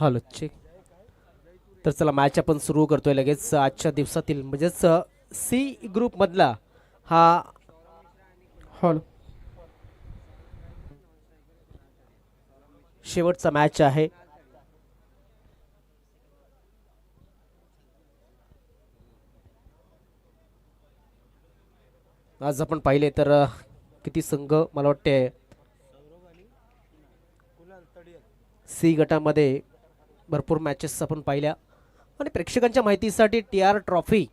Hello check. तर चला match आपण सुरू करतोय लगेच आजच्या दिवसातील म्हणजेच सी ग्रुप मधला हा. हॅलो. शेवटचा मॅच आहे. आज आपण पाहिले तर किती संघ मला वाटते सी गटामध्ये भरपूर मॅचेस आपण पाहिल्या. आणि प्रेक्षकांच्या माहितीसाठी T R trophy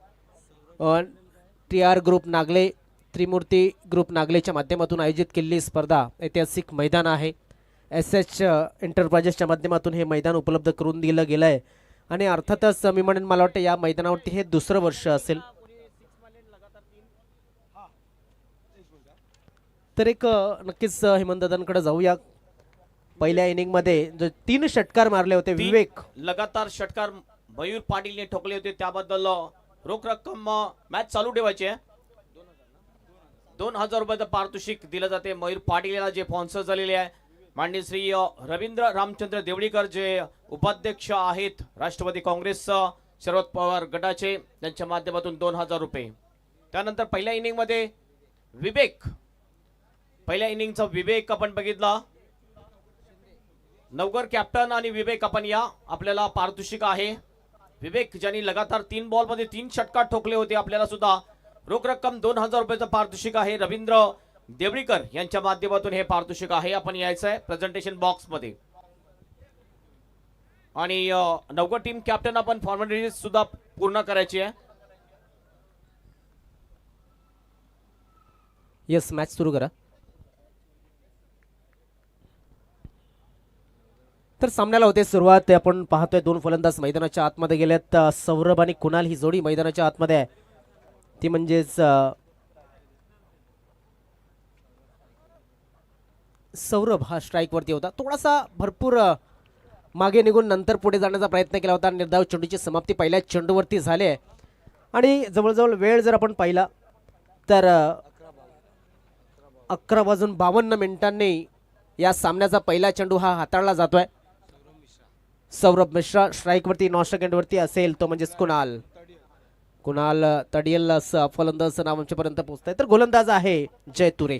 T R group Nagle Trimurti group नागलेच्या माध्यमातून आयोजित केलेली स्पर्धा ऐतिहासिक मैदान आहे. एस एच एंटरप्राइजेसच्या माध्यमातून हे मैदान उपलब्ध करून दिलं गेलं आहे. आणि अर्थातच मी म्हणेन मला वाटतं या मैदानावरती हे दुसरं वर्ष असेल. तर एक नक्कीच हेमंतदादांकडे जाऊया. पहिल्या इनिंग मध्ये जो 3 षटकार मारले होते विवेक लगातार षटकार मयूर पाटीलने ठोकले होते त्याबद्दल रोख रक्कम मॅच चालू ठेवायची आहे. 2000 रुपयाचं पारितोषिक दिलं जाते मयूर पाटील याला जे स्पॉन्सर झालेले आहे माननीय श्री रवींद्र रामचंद्र देवळीकर जे उपाध्यक्ष आहेत राष्ट्रवादी काँग्रेस शरद पवार गटाचे त्यांच्या माध्यमातून 2000 रुपये. त्यानंतर पहिल्या इनिंग मध्ये विवेक पहिल्या इनिंगचा विवेक आपण बघितला. नवगर कॅप्टन आणि विवेक आपण या आपल्याला पारितोषिक आहे. विवेक ज्यांनी लगातार 3 बॉल मध्ये 3 षटकार ठोकले होते आपल्याला सुद्धा रोख रक्कम 2000 रुपयाचं पारितोषिक आहे. रवींद्र देवळीकर यांच्या माध्यमातून हे पारितोषिक आहे. आपण यायचं आहे प्रेझेंटेशन बॉक्स मध्ये. आणि नवगर टीम कॅप्टन आपण फॉर्मॅलिटीज सुद्धा पूर्ण करायची आहे. यस मॅच सुरू करा. तर सामन्याला होते सुरुवात. आपण पाहतोय 2 फलंदाज मैदानाच्या आतमध्ये गेलेत. सौरभ आणि कुणाल ही जोडी मैदानाच्या आतमध्ये आहे. ती म्हणजेच सौरभ हा स्ट्राइक वरती होता. थोडासा भरपूर मागे निघून नंतर पुढे जाण्याचा प्रयत्न केला होता. निर्धाव चेंडूची समाप्ती पहिल्या चेंडूवरती झाली आहे. आणि जवळजवळ वेळ जर आपण पाहिला तर 11:52 या सामन्याचा पहिला चेंडू हा हाताळला जातोय. सौरभ मिश्रा स्ट्राइक वरती 9 सेकंड वरती असेल तो म्हणजेच कुणाल तडियल फलंदाज नाव आमच्यापर्यंत पोहोचतंय. तर गोलंदाज आहे जय तुरे.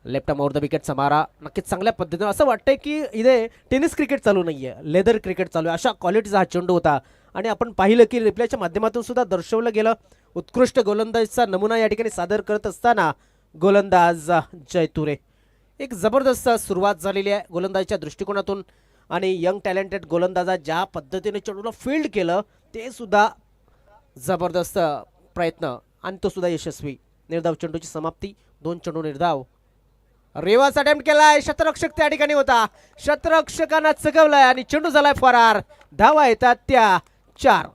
लेफ्ट आर्म ओव्हर द विकेटचा मारा नक्कीच चांगल्या पद्धतीने असं वाटतंय की इथे टेनिस क्रिकेट चालू नाहीये लेदर क्रिकेट चालू आहे अशा क्वालिटीचा हा चेंडू होता. आणि आपण पाहिलं की रिप्लेच्या माध्यमातून सुद्धा दर्शवलं गेलं उत्कृष्ट गोलंदाजीचा नमुना या ठिकाणी सादर करत असताना गोलंदाज जय तुरे. एक जबरदस्त सुरुवात झालेली आहे गोलंदाजीच्या दृष्टिकोनातून. आणि यंग टॅलेंटेड गोलंदाजा ज्या पद्धतीने चेंडूला फील्ड केलं ते सुद्धा जबरदस्त प्रयत्न आणि तो सुद्धा यशस्वी. निर्धाव चेंडूची समाप्ती 2 चेंडू निर्धाव. रेवाचा अटेम्प्ट केलाय. शतरक्षक त्या ठिकाणी होता. शतरक्षकांना चगवलाय आणि चेंडू झालाय फरार. धावा येतात त्या 4.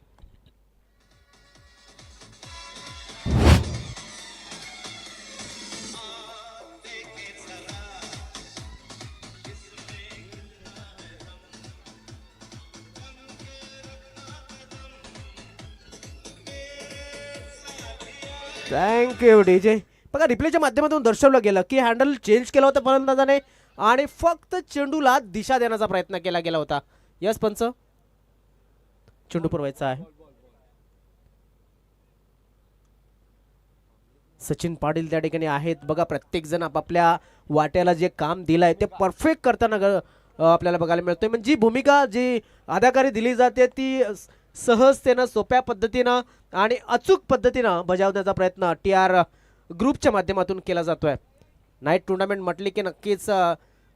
Thank you DJ. बघा रिप्लेच्या माध्यमातून दर्शवलं गेलं की हँडल चेंज केला होता फलंदाजाने आणि फक्त चेंडूला दिशा देण्याचा प्रयत्न केला गेला होता. यस पंच चेंडू पुरवायचा आहे. सचिन पाटील त्या ठिकाणी आहेत. बघा प्रत्येक जण आपापल्या वाट्याला जे काम दिलंय ते परफेक्ट करताना आपल्याला बघायला मिळतोय. म्हणजे जी भूमिका जी अदाकारी दिली जाते ती सहजतेनं सोप्या पद्धतीनं आणि अचूक पद्धतीनं बजावण्याचा प्रयत्न टी आर ग्रुपच्या माध्यमातून केला जातोय. नाईट टुर्नामेंट म्हटली की नक्कीच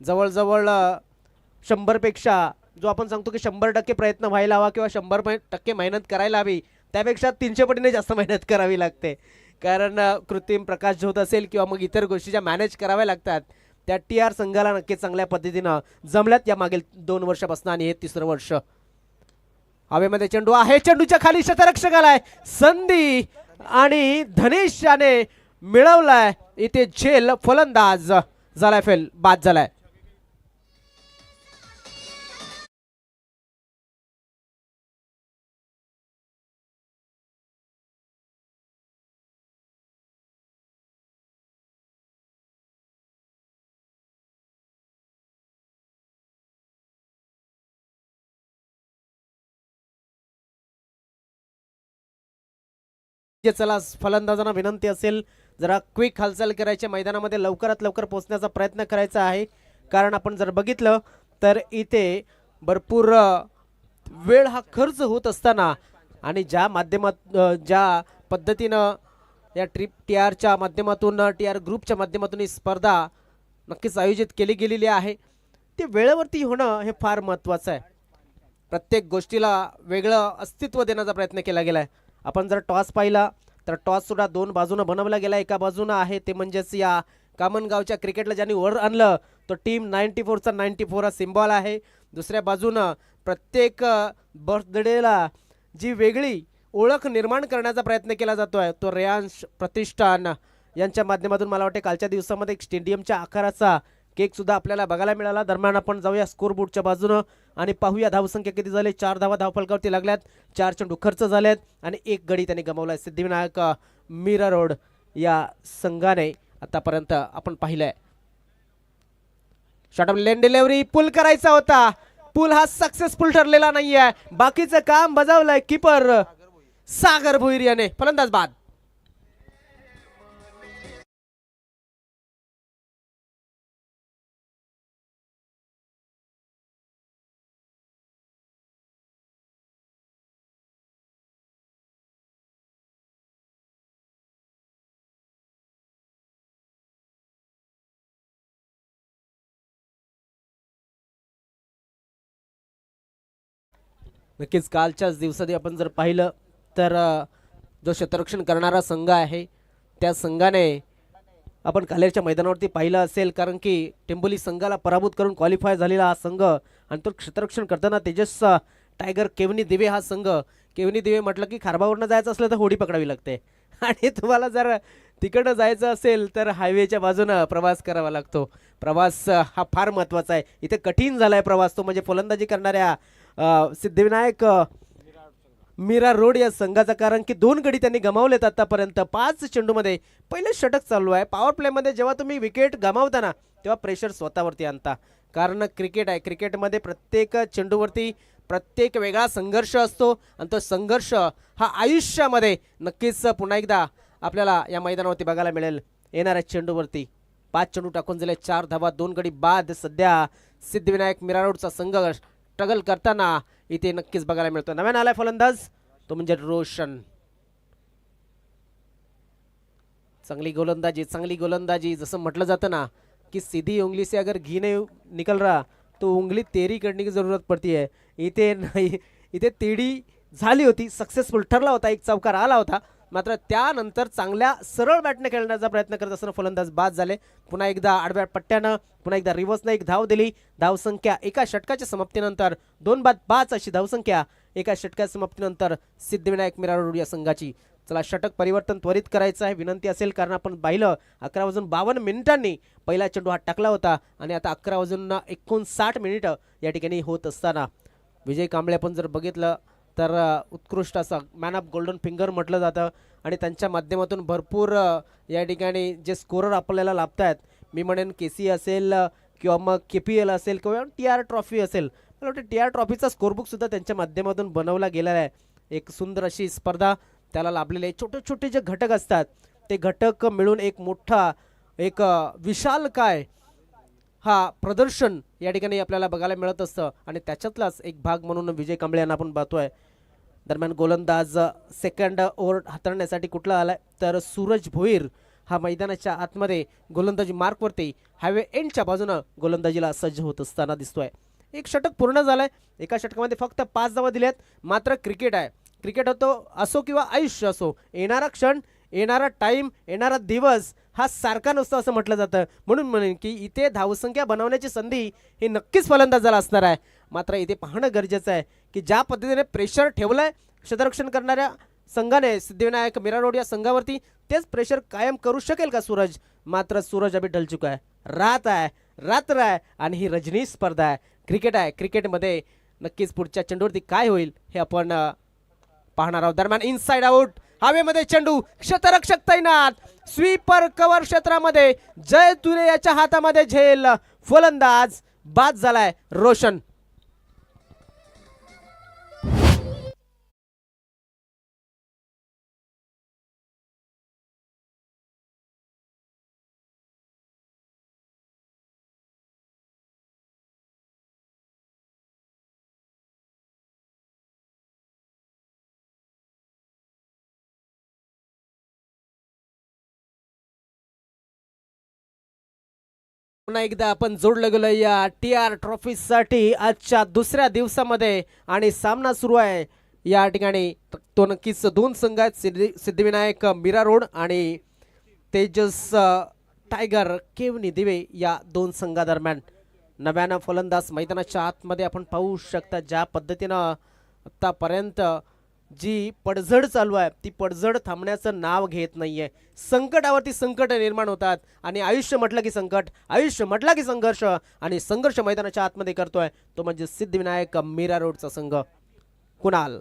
जवळजवळ 100 पेक्षा जो आपण सांगतो की 100% प्रयत्न व्हायला हवा किंवा 100% मेहनत करायला हवी त्यापेक्षा 300 पटीने जास्त मेहनत करावी लागते. कारण कृत्रिम प्रकाश झोत असेल किंवा मग इतर गोष्टी ज्या मॅनेज कराव्या लागतात त्या टी आर संघाला नक्कीच चांगल्या पद्धतीनं जमल्यात या मागील 2 वर्षापासून आणि हे 3रं वर्ष. हवेमध्ये चेंडू आहे. चेंडूच्या खाली शतरक्षक आलाय. संधी आणि धनेश याने मिळवलाय इथे झेल. फलंदाज झालाय फेल बाद झालाय. जे चला फलंदाजांना विनंती असेल जरा क्विक हालचाल करायची, मैदानामध्ये लवकरात लवकर पोहोचण्याचा प्रयत्न करायचा आहे, कारण आपण जर बघितलं तर इथे भरपूर वेळ हा खर्च होत असताना आणि ज्या पद्धतीनं या TRच्या माध्यमातून TR ग्रुपच्या माध्यमातून ही स्पर्धा नक्कीच आयोजित केली गेलेली आहे, ते वेळेवरती होणं हे फार महत्त्वाचं आहे. प्रत्येक गोष्टीला वेगळं अस्तित्व देण्याचा प्रयत्न केला गेला आहे. आपण जर टॉस पाहिला तर टॉस सुद्धा दोन बाजूनं बनवला गेला. एका बाजूनं आहे ते म्हणजेच या कामनगावच्या क्रिकेटला ज्यांनी वर आणलं तो टीम 94चा 94 हा सिम्बॉल आहे. दुसऱ्या बाजूनं प्रत्येक बर्थडेला जी वेगळी ओळख निर्माण करण्याचा प्रयत्न केला जातोय तो रेयांश प्रतिष्ठान यांच्या माध्यमातून मला वाटते कालच्या दिवसामध्ये एक स्टेडियमच्या आकाराचा केक सुद्धा आपल्याला बघायला मिळाला. दरम्यान आपण जाऊया स्कोरबोर्डच्या बाजूनं आणि पाहूया धावसंख्या किती झाली. 4 धावा धावफलकावरती लागल्यात, 4 चेंडू खर्च झालेत आणि 1 गडी त्यांनी गमावलाय. सिद्धिविनायक मीरा रोड या संघाने आतापर्यंत आपण पाहिलंय. शॉर्ट लेन डिलिव्हरी पुल करायचा होता, पुल हा सक्सेसफुल ठरलेला नाहीये. बाकीचं काम बजावलंय कीपर सागर भोईर याने. फलंदाज बाद. नक्कीच कालच्याच दिवसात आपण जर पाहिलं तर जो क्षेत्ररक्षण करणारा संघ आहे त्या संघाने आपण कालेरच्या मैदानावरती पाहिलं असेल, कारण की टेंबोली संघाला पराभूत करून क्वालिफाय झालेला हा संघ आणि तो क्षेत्ररक्षण करताना तेजस टायगर केवनी दिवे हा संघ. केवनी दिवे म्हटलं की खारबावरनं जायचं असलं तर होडी पकडावी लागते आणि तुम्हाला जर तिकडं जायचं असेल तर हायवेच्या बाजूनं प्रवास करावा लागतो. प्रवास हा फार महत्त्वाचा आहे. इथे कठीण झाला आहे प्रवास तो म्हणजे फलंदाजी करणाऱ्या सिद्धिविनायक मीरा रोड या संघाचा, कारण की 2 गडी त्यांनी गमावलेत आतापर्यंत 5 चेंडूमध्ये. पहिले षटक चालू आहे. पॉवर प्लेमध्ये जेव्हा तुम्ही विकेट गमावता तेव्हा प्रेशर स्वतःवरती आणता, कारण क्रिकेट आहे. क्रिकेटमध्ये प्रत्येक चेंडूवरती प्रत्येक वेगळा संघर्ष असतो आणि तो संघर्ष हा आयुष्यामध्ये नक्कीच पुन्हा एकदा आपल्याला या मैदानावरती बघायला मिळेल. येणाऱ्या चेंडूवरती 5 चेंडू टाकून दिले, 4 धावा 2 गडी बाद. सध्या सिद्धिविनायक मीरा रोडचा संघ स्ट्रगल करताना इथे नक्कीच बघायला मिळतो. नव्याने आलाय फलंदाज तो म्हणजे रोशन. चांगली गोलंदाजी जसं म्हटलं जातं ना कि सीधी उंगली से अगर घी नहीं निकल रहा तो उंगली तेरी करने की जरूरत पड़ती है. इथे नाही, इथे तेडी झाली होती, सक्सेसफुल ठरला होता, एक चौकार आला होता, मात्र त्यानंतर चांगल्या सरळ बॅटने खेळण्याचा प्रयत्न करत असताना फलंदाज बाद झाले. पुन्हा एकदा आडव्या पट्ट्यानं पुन्हा एकदा रिव्हर्सनं एक धाव दिली. धावसंख्या एका षटकाच्या समाप्तीनंतर 2 बाद 5 अशी धावसंख्या एका षटकाच्या समाप्तीनंतर सिद्धिविनायक मीरा रोड या संघाची. चला षटक परिवर्तन त्वरित करायचं आहे, विनंती असेल, कारण आपण पाहिलं 11:52 पहिला चेंडू हा टाकला होता आणि आता 11:59 या ठिकाणी होत असताना विजय कांबळे आपण जर बघितलं तर उत्कृष्ट असा मॅन ऑफ गोल्डन फिंगर म्हटलं जातं आणि त्यांच्या माध्यमातून भरपूर या ठिकाणी जे स्कोरर आपल्याला लाभत आहेत. मी म्हणेन KC असेल किंवा मग KPL असेल किंवा TR ट्रॉफी असेल. मला वाटतं TR ट्रॉफीचा स्कोरबुक सुद्धा त्यांच्या माध्यमातून बनवला गेलेला आहे. एक सुंदर अशी स्पर्धा त्याला लाभलेले छोटे छोटे जे घटक असतात ते घटक मिळून एक मोठा एक विशाल काय हा प्रदर्शन या ठिकाणी आपल्याला बघायला मिळत असतं आणि त्याच्यातलाच एक भाग म्हणून विजय कांबळे यांना आपण पाहतोय. दरम्यान गोलंदाज सेकंड ओव्हर हाताळण्यासाठी कुठला आलाय तर सूरज भोईर हा मैदानाच्या आतमध्ये गोलंदाजी मार्कवरती हायवे एंडच्या बाजूनं गोलंदाजीला सज्ज होत असताना दिसतोय. एक षटक पूर्ण झालंय. एका षटकामध्ये फक्त 5 धावा दिल्यात. मात्र क्रिकेट आहे, क्रिकेट होतो असो किंवा आयुष्य असो, येणारा क्षण, येणारा टाइम, येणारा दिवस हा सारखा नसतो असं म्हटलं जातं. म्हणून म्हणेन की इथे धावसंख्या बनवण्याची संधी ही नक्कीच फलंदाजाला असणार आहे. मात्र इथे पाहणं गरजेचं आहे की ज्या पद्धतीने प्रेशर ठेवलंय क्षेत्ररक्षण करणाऱ्या संघाने सिद्धिविनायक मीरा रोड या संघावरती, तेच प्रेशर कायम करू शकेल का सूरज. मात्र सूरज अभी ढल चुका आहे. रात आहे, रात्र आहे आणि ही रजनी स्पर्धा आहे. क्रिकेट आहे, क्रिकेटमध्ये नक्कीच पुढच्या चेंडूवरती काय होईल हे आपण पाहणार आहोत. दरम्यान इनसाइड आउट हवेमध्ये चेंडू, क्षेत्ररक्षक तैनात, स्वीपर कव्हर क्षेत्रामध्ये जय तुरे याच्या हातामध्ये झेल, फलंदाज बाद झालाय रोशन. पुन्हा एकदा आपण जोडलं गेलो या TR ट्रॉफीसाठी आजच्या दुसऱ्या दिवसामध्ये आणि सामना सुरू आहे या ठिकाणी. तो नक्कीच दोन संघ आहेत, सिद्धिविनायक मीरा रोड आणि तेजस टायगर केवनी दिवे या दोन संघादरम्यान. नव्यानं फलंदाज मैदानाच्या आतमध्ये आपण पाहू शकता ज्या पद्धतीनं आतापर्यंत जी पडझड चालू आहे ती पडझड थांबण्याचं नाव घेत नाहीये. संकटावरती संकट निर्माण होतात आणि आयुष्य म्हटलं की संकट, आयुष्य म्हटलं की संघर्ष, आणि संघर्ष मैदानाच्या आतमध्ये करतोय तो म्हणजे सिद्धिविनायक मीरा रोडचा संघ. कुणाल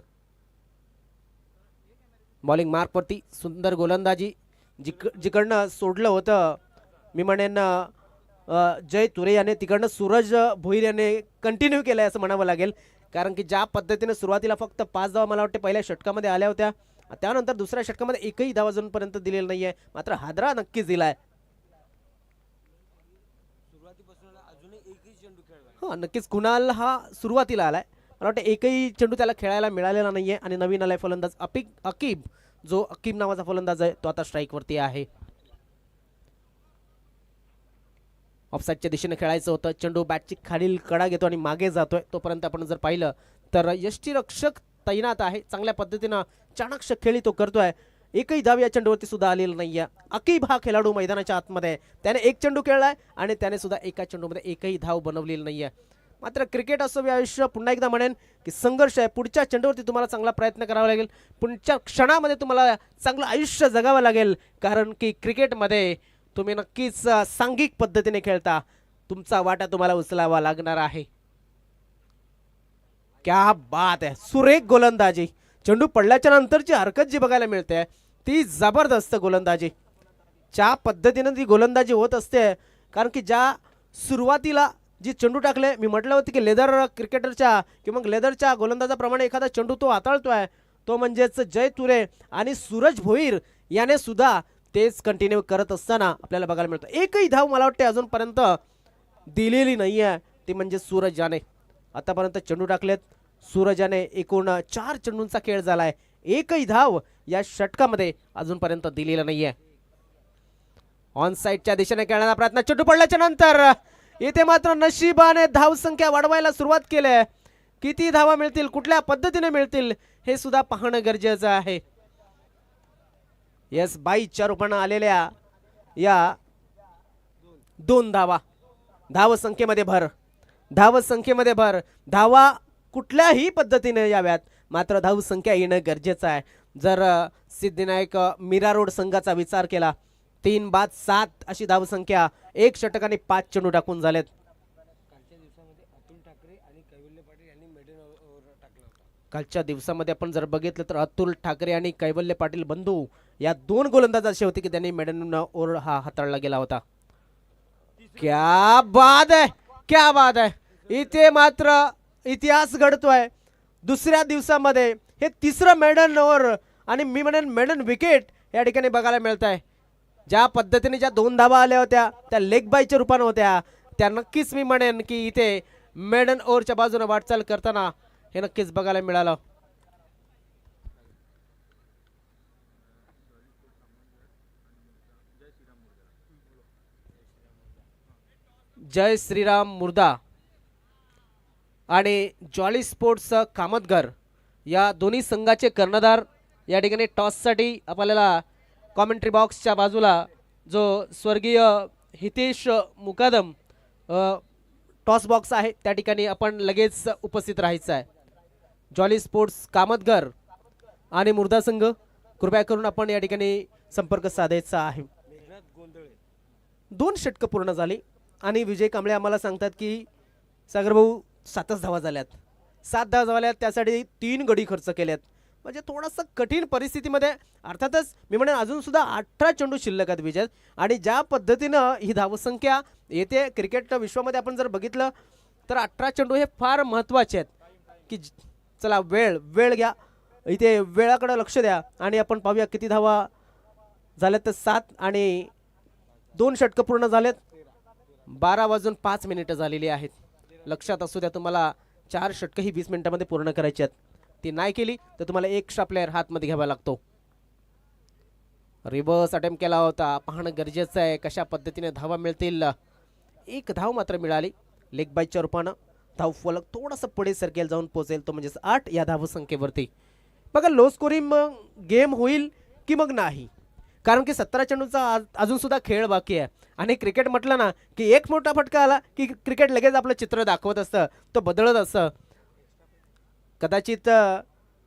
बॉलिंग मार्कवरती सुंदर गोलंदाजी, जिकडनं सोडलं होतं मी म्हणेन जय तुरे याने, तिकडनं सूरज भोईर याने कंटिन्यू केलंय असं म्हणावं लागेल. कारण की ज्या पद्धतीने सुरुवातीला फक्त 5 धावा मला वाटते पहिल्या षटकामध्ये आल्या होत्या, त्यानंतर दुसऱ्या षटकामध्ये एकही धावा अजूनपर्यंत दिलेला नाहीये, मात्र हादरा नक्कीच दिलाय. हा नक्कीच कुणाल हा सुरुवातीला आलाय, मला वाटतं एकही चेंडू त्याला खेळायला मिळालेला नाहीये. आणि नवीन आलाय फलंदाज अकीब, जो अकीब नावाचा फलंदाज आहे तो आता स्ट्राईक वरती आहे. ऑफसाईडच्या दिशेने खेळायचं होतं, चेंडू बॅटची खालील कडा घेतो आणि मागे जातोय. तोपर्यंत आपण जर पाहिलं तर यष्टीरक्षक तैनात आहे, चांगल्या पद्धतीनं चाणक्य खेळी तो करतोय. एकही धाव या चेंडूवरती सुद्धा आलेला नाहीये. अकीब हा खेळाडू मैदानाच्या आतमध्ये, त्याने एक चेंडू खेळलाय आणि त्याने सुद्धा एका चेंडूमध्ये एकही धाव बनवलेली नाहीये. मात्र क्रिकेट असं आयुष्य, पुन्हा एकदा म्हणेन की संघर्ष आहे. पुढच्या चेंडूवरती तुम्हाला चांगला प्रयत्न करावा लागेल, पुढच्या क्षणामध्ये तुम्हाला चांगलं आयुष्य जगावं लागेल. कारण की क्रिकेटमध्ये तुम्ही नक्कीच सांघिक पद्धतीने खेळता, तुमचा वाटा तुम्हाला उचलावा लागणार आहे. क्या बात आहे, सुरेख गोलंदाजी. चेंडू पडल्याच्या नंतरची हरकत जी बघायला मिळते ती जबरदस्त गोलंदाजी. ज्या पद्धतीने ती गोलंदाजी होत असते, कारण की ज्या सुरुवातीला जी चेंडू टाकले, मी म्हटलं होतं की लेदर क्रिकेटरच्या किंवा लेदरच्या गोलंदाजाप्रमाणे एखादा चेंडू तो हाताळतोय, तो म्हणजेच जय तुरे. आणि सूरज भोईर याने सुद्धा तेच कंटिन्यू करत असताना आपल्याला बघायला मिळतं. एकही धाव मला वाटते अजूनपर्यंत दिलेली नाहीये, ती म्हणजे सूरज याने. आतापर्यंत चेंडू टाकलेत सूरजाने, एकूण 4 चेंडूंचा खेळ झालाय, एकही धाव या षटकामध्ये अजूनपर्यंत दिलेला नाहीये. ऑन साइडच्या दिशेने खेळण्याचा प्रयत्न, चेंडू पडल्याच्या नंतर इथे मात्र नशिबाने धाव संख्या वाढवायला सुरुवात केली. किती धावा मिळतील, कुठल्या पद्धतीने मिळतील हे सुद्धा पाहणं गरजेचं आहे. यस, 22च्या रूपानं आलेल्या या 2 धावा, धाव संख्येमध्ये भर, धावा कुठल्याही पद्धतीने याव्यात, मात्र धाव संख्या येणं गरजेचं आहे. जर सिद्धिविनायक मीरा रोड संघाचा विचार केला, 3 बाद 7 अशी धाव संख्या, 1 षटक आणि 5 चेंडू टाकून झालेत. कालच्या दिवसामध्ये आपण जर बघितलं तर अतुल ठाकरे आणि कैवल्य पाटील बंधू या 2 गोलंदाज असे होते की त्यांनी मेडन ओव्हर हा हाताळला गेला होता. क्या बात आहे, क्या बात आहे. इथे मात्र इतिहास घडतोय. दुसऱ्या दिवसामध्ये हे तिसरं मेडन ओव्हर आणि मी म्हणेन मेडन विकेट या ठिकाणी बघायला मिळत आहे. ज्या पद्धतीने ज्या 2 धावा आल्या होत्या त्या लेग बायच्या रूपाने होत्या, त्या नक्कीच मी म्हणेन की इथे मेडन ओव्हरच्या बाजूने वाटचाल करताना हे नक्कीच बघायला मिळालं. जय श्रीराम मुर्दा आणि जॉली स्पोर्ट्स कामतघर या दोन्ही संघाचे कर्णधार या ठिकाणी टॉससाठी आपल्याला कॉमेंट्री बॉक्सच्या बाजूला जो स्वर्गीय हितेश मुकादम टॉस बॉक्स आहे त्या ठिकाणी आपण लगेच उपस्थित राहायचं आहे. जॉली स्पोर्ट्स कामतघर आणि मुर्दा संघ, कृपया करून आपण या ठिकाणी संपर्क साधायचा आहे. 2 षटकं पूर्ण झाली आणि विजय कांबळे आम्हाला सांगतात की सागर भाऊ 7च धावा झाल्यात, 7 धावा झाल्यात, त्यासाठी 3 गडी खर्च केल्यात. म्हणजे थोडंसं कठीण परिस्थितीमध्ये, अर्थातच मी म्हणेन अजून सुद्धा 18 चेंडू शिल्लक आहेत विजय. आणि ज्या पद्धतीनं ही धावसंख्या येते क्रिकेट विश्वामध्ये आपण जर बघितलं तर 18 चेंडू हे फार महत्त्वाचे आहेत. की चला वेळ घ्या, इथे वेळाकडे लक्ष द्या आणि आपण पाहूया किती धावा झाल्यात. तर 7 आणि 2 षटकं पूर्ण झालेत. 12:05 झालेली आहेत. लक्षात असू द्या तुम्हाला 4 षटकं ही 20 मिनिटांमध्ये पूर्ण करायची आहेत. ती नाही केली तर तुम्हाला एक्स्ट्रा प्लेयर हातमध्ये घ्यावा लागतो. रिव्हर्स अटेम्प्ट केला होता, पाहणं गरजेचं आहे कशा पद्धतीने धावा मिळतील. एक धाव मात्र मिळाली लेग बायच्या रूपानं. धाव फलक थोडासा पुढे सरकेल जाऊन पोहोचेल तो म्हणजेच 8 या धावसंख्येवरती. बघा लो स्कोरिंग गेम होईल की मग नाही, कारण की 17 चेंडूचा अजून सुद्धा खेळ बाकी आहे. आणि क्रिकेट म्हटलं ना की एक मोठा फटका आला की क्रिकेट लगेच आपलं चित्र दाखवत असतं, तो बदलत असतं. कदाचित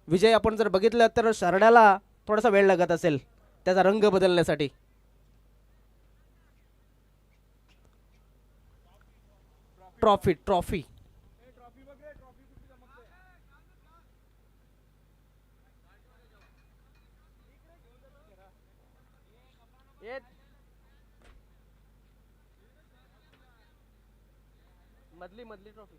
विजय आपण जर बघितलं तर शरणाला थोडासा वेळ लागत असेल त्याचा रंग बदलण्यासाठी. ट्रॉफी ट्रॉफी मधली मधली ट्रॉफी.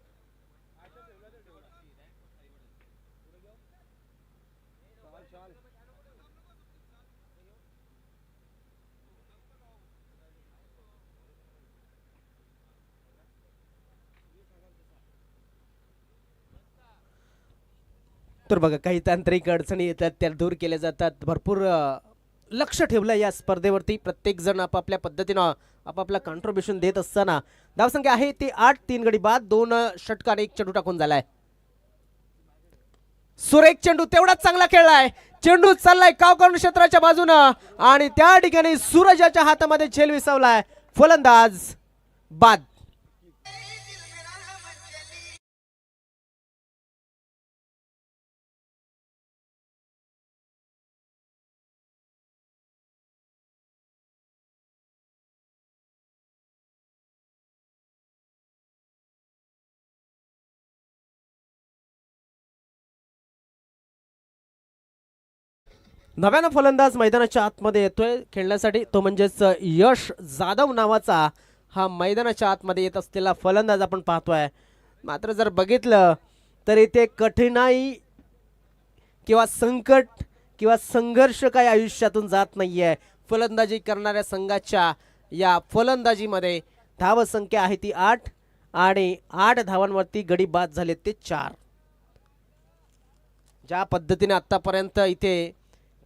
तर बघा काही तांत्रिक अडचणी येतात त्या दूर केल्या जातात. भरपूर लक्ष ठेवलं या स्पर्धेवरती. प्रत्येक जण आपापल्या पद्धतीनं आपापला कॉन्ट्रीब्युशन देत असताना धावसंख्या आहे ती 8. 3 गडी बाद 2 षटक आणि 1 चेंडू टाकून झालाय. सुरेख चेंडू तेवढाच चांगला खेळलाय. चेंडू चाललाय कावकर्ण क्षेत्राच्या बाजूनं आणि त्या ठिकाणी सूरजाच्या हातामध्ये झेल विसावलाय. फलंदाज बाद. नव्यानं फलंदाज मैदानाच्या आतमध्ये येतोय खेळण्यासाठी, तो म्हणजेच यश जाधव नावाचा हा मैदानाच्या आतमध्ये येत असलेला फलंदाज आपण पाहतोय. मात्र जर बघितलं तर इथे कठीणाई किंवा संकट किंवा संघर्ष काही आयुष्यातून जात नाहीये. फलंदाजी करणाऱ्या संघाच्या या फलंदाजीमध्ये धावसंख्या आहे ती 8 आणि 8 धावांवरती गडी बाद झाले ते 4. ज्या पद्धतीने आतापर्यंत इथे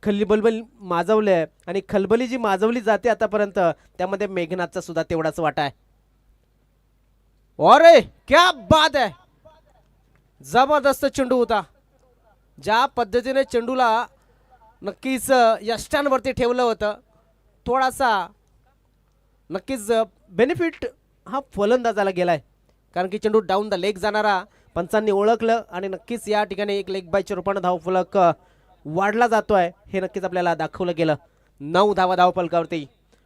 खलबल माजवले आणि खलबली जी माजवली जाते आतापर्यंत त्यामध्ये मेघनाथचा सुद्धा तेवढाच वाटा आहे. अरे क्या बात आहे, जबरदस्त चेंडू होता. ज्या पद्धतीने चेंडूला नक्कीच यष्टांवरती ठेवलं होतं, थोडासा नक्कीच बेनिफिट हा फलंदाजाला गेलाय, कारण की चेंडू डाऊन द लेग जाणारा पंचांनी ओळखलं आणि नक्कीच या ठिकाणी एक लेग बायच्या रूपाने धावफलक वाढला जातोय हे नक्कीच आपल्याला दाखवलं गेलं. 9 धावा धावफलकावरती.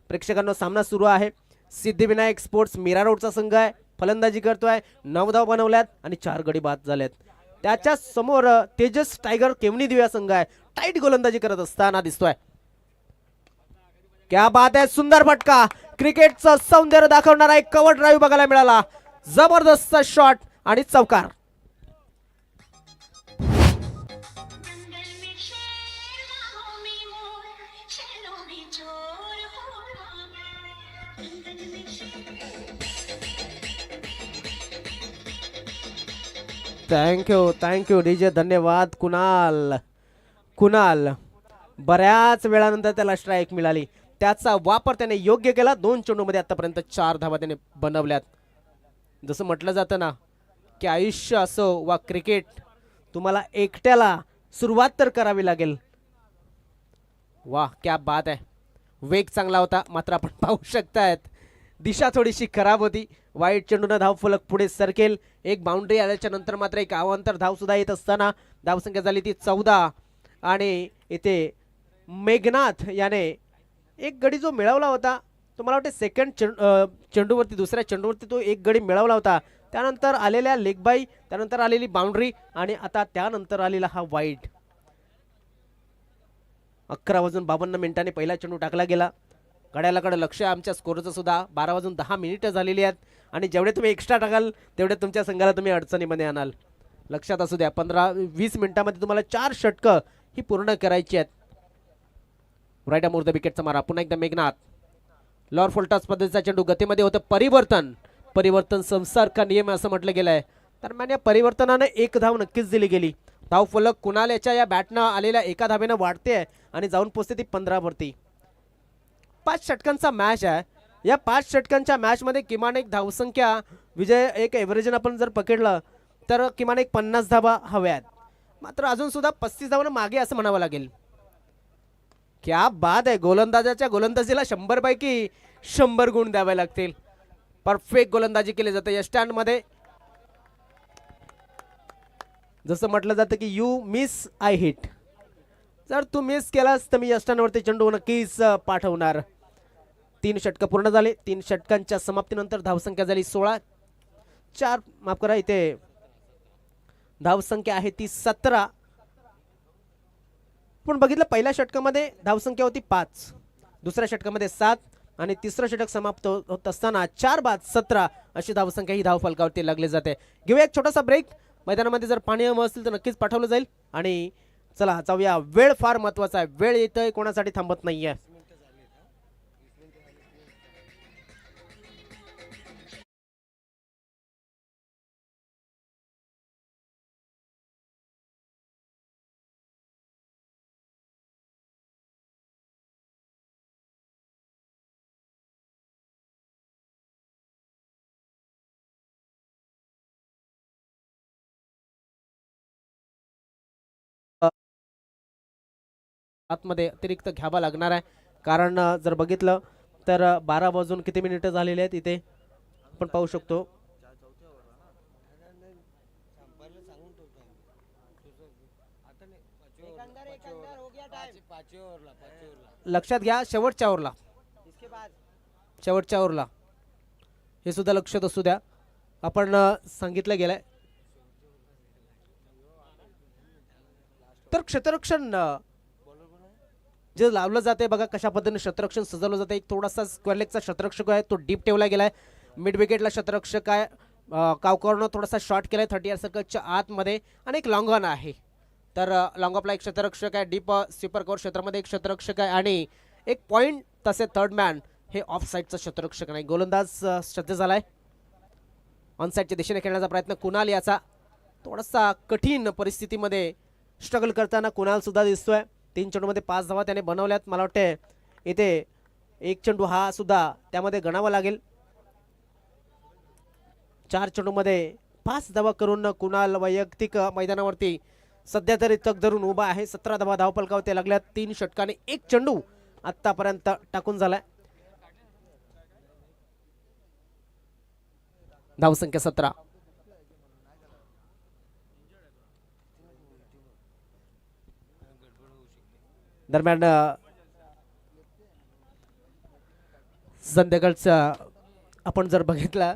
प्रेक्षकांना सामना सुरू आहे. सिद्धिविनायक स्पोर्ट्स मीरा रोडचा संघ आहे, फलंदाजी करतोय. 9 धाव बनवल्यात आणि 4 गडी बाद झालेत. त्याच्या समोर तेजस टायगर केवनी दिव्या संघ आहे, टाईट गोलंदाजी करत असताना दिसतोय. क्या बात आहे, सुंदर फटका. क्रिकेटचं सौंदर्य दाखवणारा एक कव्हर ड्राईव्ह बघायला मिळाला. जबरदस्त शॉट आणि चौकार. थँक्यू डीजे, धन्यवाद कुणाल. बऱ्याच वेळानंतर त्याला स्ट्राईक मिळाली, त्याचा वापर त्याने योग्य केला. 2 चेंडूमध्ये आतापर्यंत 4 धावा त्याने बनवल्यात. जसं म्हटलं जातं ना की आयुष्य असो वा क्रिकेट, तुम्हाला एकट्याला सुरुवात तर करावी लागेल. वाह क्या बात आहे. वेग चांगला होता, मात्र आपण पाहू शकतायत दिशा थोडीशी खराब होती. वाईट चेंडूने धावफलक पुढे सरकेल. एक बाउंड्री आल्याच्या नंतर मात्र एक अवांतर धाव सुद्धा येत असताना धावसंख्या झाली ती 14 आणि इथे मेघनाथ याने एक गडी जो मिळवला होता, तो मला वाटते सेकंड चेंडूवरती, दुसऱ्या चेंडूवरती तो एक गडी मिळवला होता. त्यानंतर आलेल्या लेगबाई, त्यानंतर आलेली बाउंड्री आणि आता त्यानंतर आलेला हा वाईट. 11:52 पहिला चेंडू टाकला गेला. घड्याळाकडे लक्ष आहे आमच्या स्कोरचं सुद्धा. 12:10 झालेली आहेत आणि जेवढे तुम्ही एक्स्ट्रा टाकाल तेवढे तुमच्या संघाला तुम्ही अडचणीमध्ये आणाल. लक्षात असू द्या, 15-20 मिनिटांमध्ये तुम्हाला 4 षटकं ही पूर्ण करायची आहेत. राईट अमोर द विकेटचा मारा. पुन्हा एकदा मेघनाथ. लॉर फुलटॉस पद्धतीचा चेंडू, गतीमध्ये होतं परिवर्तन संसार का नियम असं म्हटलं गेलंय. दरम्यान या परिवर्तनाने 1 धाव नक्कीच दिली गेली. धाव फलक कुणाल याच्या या बॅटनं आलेल्या 1 धावेनं वाढते आणि जाऊन पोहोचते ती 15 वरती. 5 षटकांचा मॅच आहे. या 5 षटकांच्या मॅचमध्ये किमान एक धावसंख्या विजय एक एव्हरेजन आपण जर पकडलं तर किमान एक 50 धावा हव्यात. मात्र अजून सुद्धा 35 धावांना मागे असं म्हणावं लागेल. क्या बात आहे, गोलंदाजाच्या गोलंदाजीला 100 पैकी 100 गुण द्यावे लागतील. परफेक्ट गोलंदाजी केली जाते या स्टँडमध्ये. जसं म्हटलं जातं की यू मिस आय हिट. जर तू मिस केलास तर मी या स्टँडवरती चेंडू नक्कीच पाठवणार. 3 षटक पूर्ण झाले. 3 षटकांच्या समाप्तीनंतर धावसंख्या झाली 16. 4 माफ करा, इथे धावसंख्या आहे ती 17. पण बघितलं पहिल्या षटकामध्ये धावसंख्या होती 5, दुसऱ्या षटकामध्ये 7 आणि तिसरं षटक समाप्त होत असताना 4 बाद 17 अशी धावसंख्या ही धावफलकावरती लागली जाते. घेऊया एक छोटासा ब्रेक. मैदानामध्ये जर पाणी हवं असेल तर नक्कीच पाठवलं जाईल. आणि चला जाऊया. वेळ फार महत्वाचा आहे. वेळ येतोय, कोणासाठी थांबत नाहीये. आतमध्ये अतिरिक्त घ्यावा लागणार आहे. कारण जर बघितलं तर 12 वाजून किती मिनिटं झालेली आहेत इथे आपण पाहू शकतो. लक्षात घ्या शेवटच्या ओव्हरला हे सुद्धा लक्षात असू द्या. आपण सांगितलं गेलंय तर क्षेत्ररक्षण जे लावलं जाते बघा कशा पद्धतीने क्षेत्ररक्षण सजवलं जाते. एक थोडासा स्क्वेअर लेगचा क्षेत्ररक्षक आहे तो डीप ठेवला गेलाय. मिड विकेटला क्षेत्ररक्षक आहे. कावकॉर्नर थोडासा शॉर्ट केलाय 30 सर्कलच्या आतमध्ये आणि एक लॉंग ऑन आहे. तर लॉंग ऑफला एक क्षेत्ररक्षक आहे. डीप स्वीपर कव्हर क्षेत्रामध्ये एक क्षेत्ररक्षक आहे आणि एक पॉइंट तसे थर्ड मॅन हे ऑफ साईडचा क्षेत्ररक्षक नाही. गोलंदाज सज्ज झालाय. ऑन साईडच्या दिशेने खेळण्याचा प्रयत्न कुणाल याचा. थोडासा कठीण परिस्थितीमध्ये स्ट्रगल करताना कुणाल सुद्धा दिसतोय. 3 चेंडूमध्ये 5 धावा त्याने बनवल्यात. मला वाटते इथे एक चेंडू हा सुद्धा त्यामध्ये गणावा लागेल. 4 चेंडूमध्ये 5 धावा करून कुणाल वैयक्तिक मैदानावरती सध्या तरी तग धरून उभा आहे. 17 धावा धावफलकावरती लागल्यात. 3 षटकाने 1 चेंडू आतापर्यंत टाकून झालाय. धावसंख्या 17. दरम्यान संध्याकाळचा आपण जर बघितला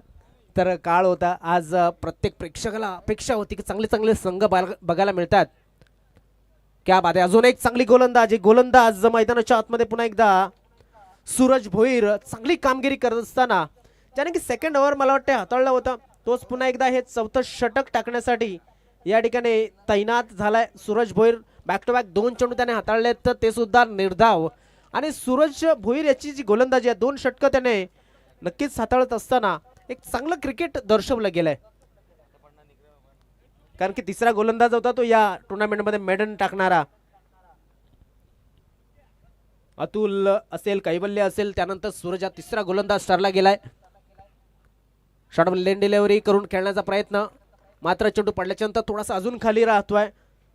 तर काळ होता. आज प्रत्येक प्रेक्षकाला अपेक्षा होती की चांगले चांगले संघ बघायला मिळतात. क्या बात आहे. अजून एक चांगली गोलंदाज मैदानाच्या आतमध्ये पुन्हा एकदा सूरज भोईर चांगली कामगिरी करत असताना ज्याने की सेकंड ओव्हर मला वाटते हाताळला होता तोच पुन्हा एकदा हे 4थं षटक टाकण्यासाठी या ठिकाणी तैनात झालाय. Suraj Bhoir back to back 2 चेंडू त्याने हाताळले तर ते सुद्धा निर्धाव. आणि सूरज भोईर याची जी गोलंदाजी आहे 2 षटकं त्याने नक्कीच हाताळत असताना एक चांगलं क्रिकेट दर्शवलं गेलंय. कारण की तिसरा गोलंदाज होता तो या टुर्नामेंटमध्ये मेडन टाकणारा. अतुल असेल कैवल्य असेल त्यानंतर सूरज हा तिसरा गोलंदाज ठरला गेलाय. शॉर्ट लेन डिलिव्हरी करून खेळण्याचा प्रयत्न. मात्र चेंडू पडल्याच्या नंतर थोडासा अजून खाली राहतोय.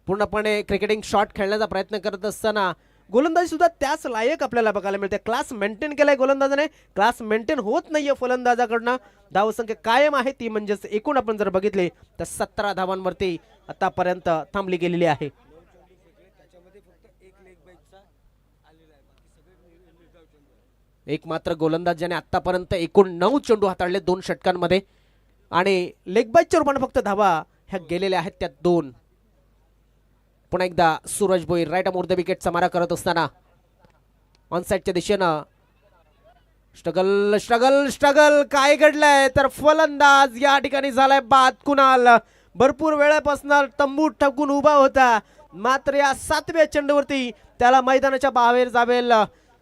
पूर्णपणे क्रिकेटिंग शॉट खेळण्याचा प्रयत्न करत असताना गोलंदाजी सुद्धा त्याच लायक आपल्याला बघायला मिळते. क्लास मेंटेन केलाय गोलंदाजाने. क्लास मेंटेन होत नाहीये फलंदाजाकडनं. धावसंख्या कायम आहे ती म्हणजेच एकूण आपण जर बघितले तर 17 धावांवरती आतापर्यंत थांबली गेलेली आहे. एक मात्र गोलंदाज ज्याने आतापर्यंत एकूण 9 चेंडू हाताळले 2 षटकांमध्ये आणि लेग बाईटच्या रूपाने फक्त धावा ह्या गेलेल्या आहेत त्या 2. पुन्हा एकदा Suraj Bhoir right more the विकेटचा मारा करत असताना ऑन साईडच्या दिशेनं स्ट्रगल काय घडलंय तर फलंदाज या ठिकाणी झालाय बाद. कुणाल भरपूर वेळापासून तंबू ठोकून उभा होता मात्र या 7व्या चेंडूवरती त्याला मैदानाच्या बाहेर जावेल.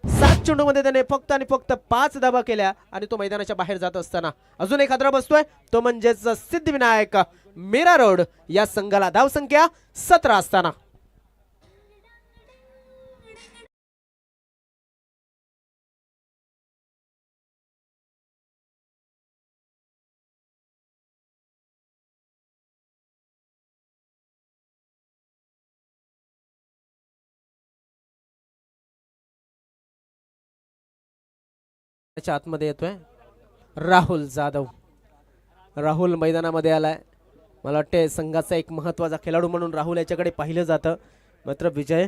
7 चेंडूमध्ये त्याने फक्त आणि फक्त 5 धावा केल्या आणि तो मैदानाच्या बाहेर जात असताना अजून एक हादरा बसतोय तो म्हणजेच सिद्धिविनायक मीरा रोड या संघाला धावसंख्या 17 असताना. त्याच्या आतमध्ये येतोय राहुल जाधव. राहुल मैदानामध्ये आलाय. मला वाटते संघाचा एक महत्त्वाचा खेळाडू म्हणून राहुल याच्याकडे पाहिलं जातं. मात्र विजय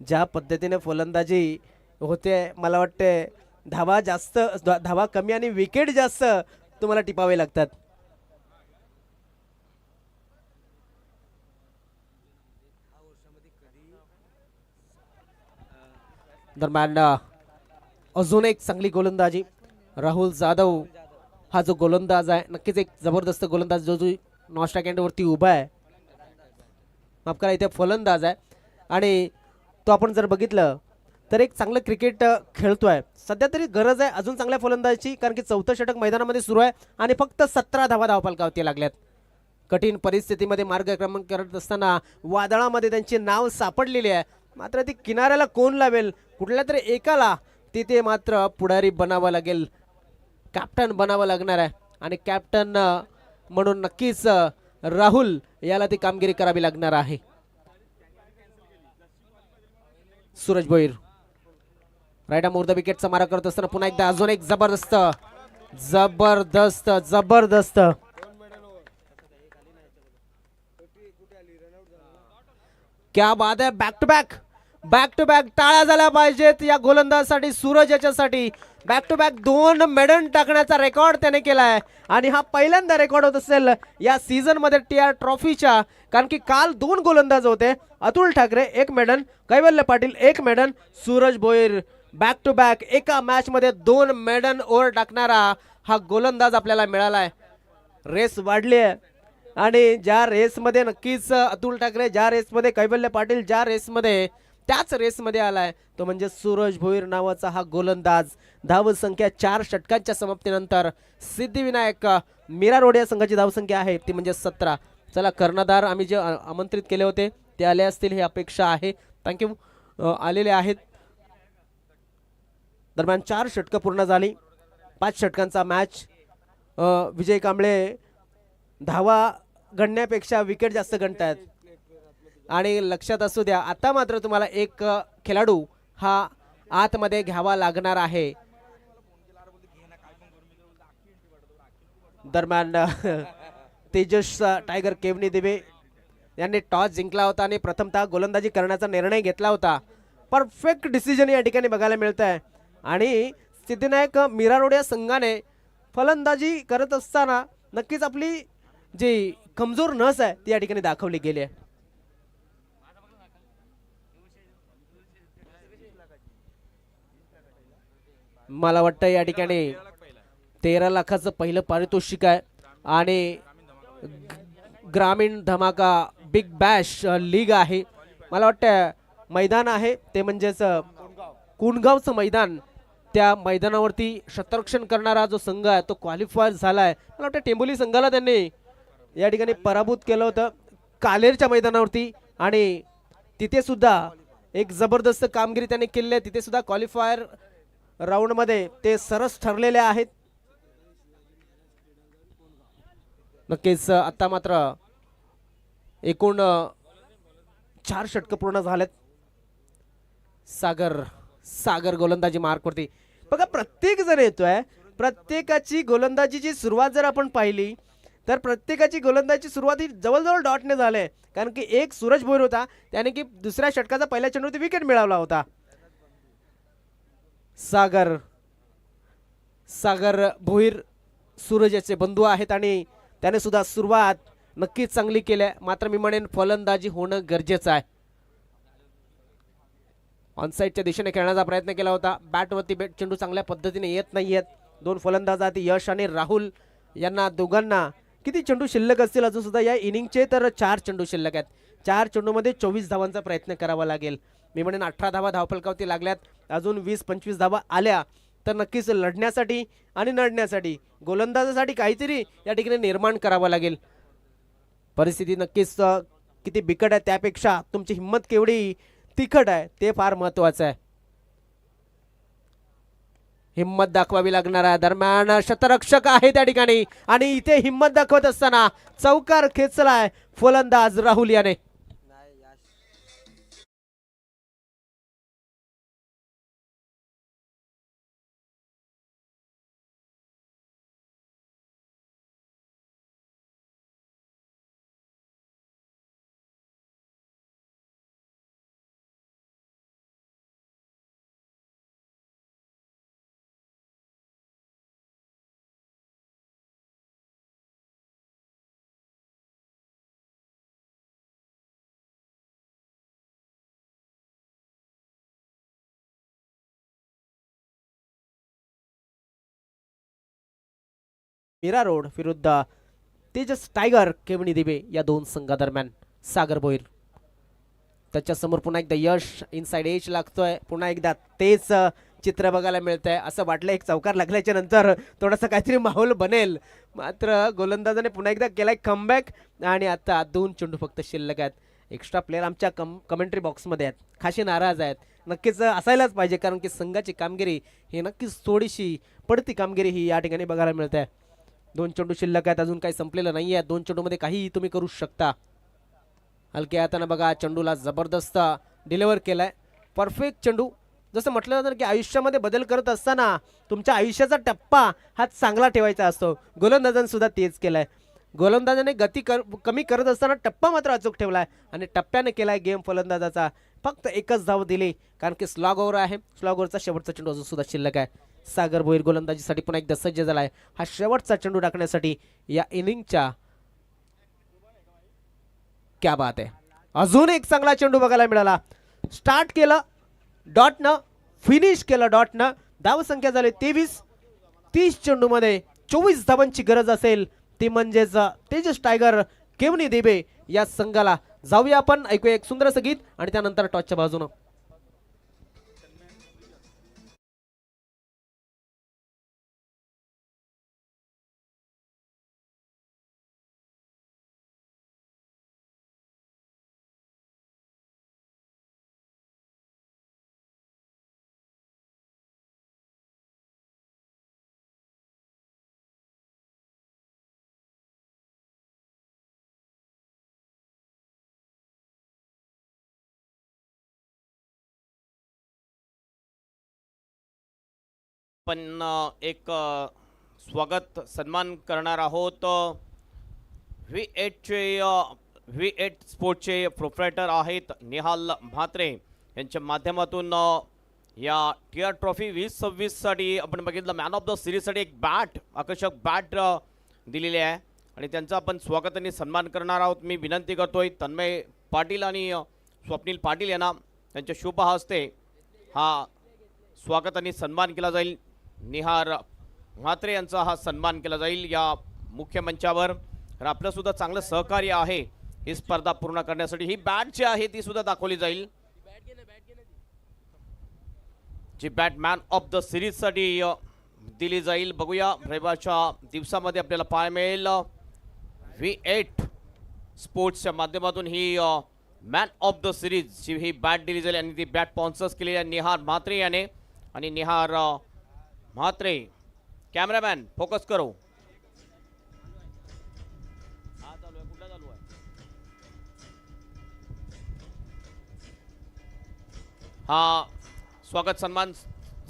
ज्या पद्धतीने फलंदाजी होते, मला वाटते धावा जास्त, धावा कमी आणि विकेट जास्त तुम्हाला टिपावे लागतात. दरम्यान अजून एक चांगली गोलंदाजी. राहुल जाधव हा जो गोलंदाज आहे नक्कीच एक जबरदस्त गोलंदाज, जो जो नॉस्टा कॅन्डवरती उभा आहे, माफ करा इथे फलंदाज आहे. आणि तो आपण जर बघितलं तर एक चांगलं क्रिकेट खेळतोय. सध्या तरी गरज आहे अजून चांगल्या फलंदाजीची, कारण की 4थं षटक मैदानामध्ये सुरू आहे आणि फक्त 17 धावा धावफलकावरती लागल्यात. कठीण परिस्थितीमध्ये मार्गक्रमण करत असताना वादळामध्ये त्यांचे नाव सापडलेले आहे. मात्र ती किनाऱ्याला कोण लावेल, कुठल्या तरी एकाला तिथे मात्र पुढारी बनावं लागेल, कॅप्टन बनावं लागणार आहे. आणि कॅप्टन म्हणून नक्कीच राहुल याला ती कामगिरी करावी लागणार आहे. Suraj Bhoir right arm the विकेटचा मारा करत असताना पुन्हा एकदा अजून एक जबरदस्त जबरदस्त जबरदस्त क्या बात आहे. बॅक टू बॅक टाळ्या झाल्या पाहिजेत या गोलंदाजासाठी, सूरज याच्यासाठी. बॅक टू बॅक 2 मेडन टाकण्याचा रेकॉर्ड त्याने केलाय आणि हा पहिल्यांदा रेकॉर्ड होत असेल या सीझन मध्ये TR ट्रॉफीच्या, कारण की काल 2 गोलंदाज होते. Atul Thackeray 1 maiden, Kaivalya Patil 1 maiden, Suraj Bhoir back to back एका मॅच मध्ये 2 मेडन ओव्हर टाकणारा हा गोलंदाज आपल्याला मिळालाय. रेस वाढली आहे आणि ज्या रेसमध्ये नक्कीच अतुल ठाकरे, ज्या रेसमध्ये कैवल्य पाटील, ज्या रेसमध्ये त्याच रेसमध्ये आलाय तो म्हणजे सूरज भोईर नावाचा हा गोलंदाज. धावसंख्या 4 षटकांच्या समाप्तीनंतर सिद्धिविनायक मीरा रोड या संघाची धावसंख्या आहे ती म्हणजे 17. चला, कर्णधार आम्ही जे आमंत्रित केले होते ते आले असतील ही अपेक्षा आहे. थँक्यू, आलेले आहेत. दरम्यान 4 षटकं पूर्ण झाली, 5 षटकांचा मॅच. विजय कांबळे धावा गणण्यापेक्षा विकेट जास्त गणतायत. आणि लक्षात असू द्या, आता मात्र तुम्हाला एक खेळाडू हा आतमध्ये घ्यावा लागणार आहे. दरम्यान तेजस टायगर केवनी देवे यांनी टॉस जिंकला होता आणि प्रथमतः गोलंदाजी करण्याचा निर्णय घेतला होता. परफेक्ट डिसिजन या ठिकाणी बघायला मिळत आहे. आणि सिद्धिविनायक मीरा रोड या संघाने फलंदाजी करत असताना नक्कीच आपली जी कमजोर नस आहे ती या ठिकाणी दाखवली गेली आहे. मला वाटतं या ठिकाणी 13 लाखाचं पहिलं पारितोषिक आहे आणि ग्रामीण धमाका बिग बॅश लीग आहे. मला वाटतं मैदान आहे ते म्हणजेच कुणगावचं मैदान. त्या मैदानावरती शतरक्षण करणारा जो संघ आहे तो क्वालिफाय झाला आहे. मला वाटतं टेंबोली संघाला त्यांनी या ठिकाणी पराभूत केलं होतं कालेरच्या मैदानावरती आणि तिथे सुद्धा एक जबरदस्त कामगिरी त्यांनी केली आहे. तिथे सुद्धा क्वालिफायर राऊंड मध्ये ते सरस ठरलेले आहेत. नक्कीच आता मात्र एकूण 4 षटकं पूर्ण झालेत. सागर गोलंदाजी मार्कवरती बघा, प्रत्येक जण येतोय. प्रत्येकाची गोलंदाजीची सुरुवात जर आपण पाहिली तर प्रत्येकाची गोलंदाजीची सुरुवात ही जवळजवळ डॉटने झाले, कारण की एक सूरज भोईर होता त्याने की दुसऱ्या षटकाचा पहिल्या चेंडूवरती विकेट मिळवला होता. सागर भोईर सूरज याचे बंधू आहेत आणि त्याने सुद्धा सुरुवात नक्कीच चांगली केली आहे. मात्र मी म्हणेन फलंदाजी होणं गरजेचं आहे. ऑनसाईडच्या दिशेने खेळण्याचा प्रयत्न केला होता. बॅटवरती चेंडू चांगल्या पद्धतीने येत नाहीयेत. 2 फलंदाज आहेत, यश आणि राहुल यांना दोघांना किती चेंडू शिल्लक असतील अजून सुद्धा या इनिंगचे, तर 4 चेंडू शिल्लक आहेत. 4 चेंडूमध्ये 24 धावांचा प्रयत्न करावा लागेल. मी म्हणेन 18 धावा धावफलकावरती लागल्यात. अजून 20-25 धावा आल्या तर नक्कीच लढण्यासाठी आणि नडण्यासाठी गोलंदाजासाठी काहीतरी या ठिकाणी निर्माण करावं लागेल. परिस्थिती नक्कीच किती बिकट आहे त्यापेक्षा तुमची हिंमत केवढी तिखट आहे ते फार महत्वाचं आहे. हिम्मत दाखवावी लागणार आहे. दरम्यान शतरक्षक आहे त्या ठिकाणी आणि इथे हिम्मत दाखवत असताना चौकार खेचलाय फलंदाज राहुल याने. मीरा रोड विरुद्ध तेजस टायगर केवणी दिबे या दोन संघादरम्यान सागर भोईर. त्याच्यासमोर पुन्हा एकदा यश इनसाइड एज लागतोय. पुन्हा एकदा तेच चित्र बघायला मिळतंय. असं वाटलं एक चौकार लागल्याच्या नंतर थोडासा काहीतरी माहोल बनेल, मात्र गोलंदाजाने पुन्हा एकदा केलाय कमबॅक. आणि आता 2 चेंडू फक्त शिल्लक आहेत. एक्स्ट्रा प्लेयर आमच्या कमेंट्री बॉक्समध्ये आहेत, खाशी नाराज आहेत. नक्कीच असायलाच पाहिजे, कारण की संघाची कामगिरी ही नक्कीच थोडीशी पडती कामगिरी ही या ठिकाणी बघायला मिळते. 2 चेंडू शिल्लक आहेत, अजून काही संपलेलं नाही आहे. 2 चेंडूमध्ये काहीही तुम्ही करू शकता. हलक्या हाताने बघा चेंडूला जबरदस्त डिलिव्हर केलाय. परफेक्ट चेंडू. जसं म्हटलं जातं की आयुष्यामध्ये बदल करत असताना तुमच्या आयुष्याचा टप्पा हा चांगला ठेवायचा असतो. गोलंदाजाने सुद्धा तेच केलंय. गोलंदाजाने गती कमी करत असताना टप्पा मात्र अचूक ठेवलाय आणि टप्प्याने केलाय गेम फलंदाजाचा. फक्त एकच धाव दिली, कारण की स्लॉग ओव्हर आहे. स्लॉग ओव्हरचा शेवटचा चेंडू अजून सुद्धा शिल्लक आहे. सागर भोईर गोलंदाजीसाठी पुन्हा एकदा सज्ज झालाय. हा शेवटचा चेंडू टाकण्यासाठी या इनिंगच्या. क्या बात आहे. अजून एक चांगला चेंडू बघायला मिळाला. स्टार्ट केलं डॉटनं, फिनिश केलं डॉटनं. धावसंख्या झाली 23. 30 चेंडूमध्ये 24 धावांची गरज असेल ती म्हणजेच तेजस टायगर केवनी देबे या संघाला. जाऊया आपण, ऐकूया एक सुंदर असं गीत आणि त्यानंतर टॉसच्या बाजूनं. पण एक स्वागत सन्मान करणार आहोत. V8 स्पोर्टचे प्रोप्रायटर आहेत निहाल म्हात्रे यांच्या माध्यमातून या टीआर ट्रॉफी 2026 साठी आपण बघितलं मॅन ऑफ द सिरीजसाठी एक बॅट, आकर्षक बॅट दिलेली आहे आणि त्यांचा आपण स्वागत आणि सन्मान करणार आहोत. मी विनंती करतोय तन्मय पाटील आणि स्वप्नील पाटील यांना त्यांच्या शुभ हस्ते हा स्वागत आणि सन्मान केला जाईल. निहार म्हात्रे यांचा हा सन्मान केला जाईल या मुख्य मंचावर. तर आपलं सुद्धा चांगलं सहकार्य आहे ही स्पर्धा पूर्ण करण्यासाठी. ही बॅट जी आहे ती सुद्धा दाखवली जाईल, जी bat man of the series साठी दिली जाईल. बघूया रविवारच्या दिवसामध्ये आपल्याला पाहायला मिळेल. V8 स्पोर्ट्सच्या माध्यमातून he man of the series ची ही बॅट दिली जाईल आणि ती बॅट स्पॉन्सर्स केलेली आहे निहार म्हात्रे याने. आणि निहार म्हात्रे, कॅमेरामॅन फोकस करो. हा स्वागत सन्मान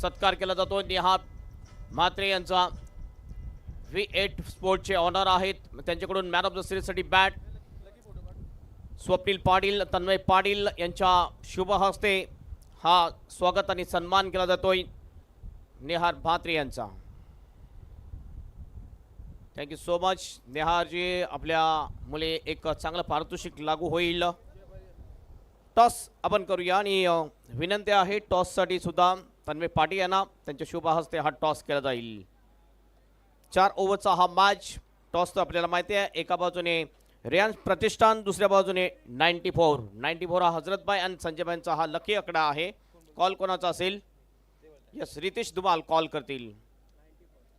सत्कार केला जातो. निहार म्हात्रे यांचा V8 स्पोर्टचे ऑनर आहेत. त्यांच्याकडून मॅन ऑफ द सिरीज साठी बॅट स्वप्नील पाटील, तन्मय पाटील यांच्या शुभ हस्ते हा स्वागत आणि सन्मान केला जातोय निहार म्हात्रे यांचा. थँक्यू सो मच निहारजी. आपल्या मुले एक चांगलं पारितोषिक लागू होईल. टॉस आपण करूया आणि विनंती आहे टॉससाठी सुद्धा तन्मय पाटील यांना त्यांच्या शुभ हस्ते हा टॉस केला जाईल. 4 ओव्हरचा हा मॅच. टॉस तर आपल्याला माहिती आहे, एका बाजूने रियांश प्रतिष्ठान, दुसऱ्या बाजूने 94 हा हजरतबाई आणि संजयबाईंचा हा लकी आकडा आहे. कॉल कोणाचा असेल? यस, रितेश धुमाल कॉल करतील.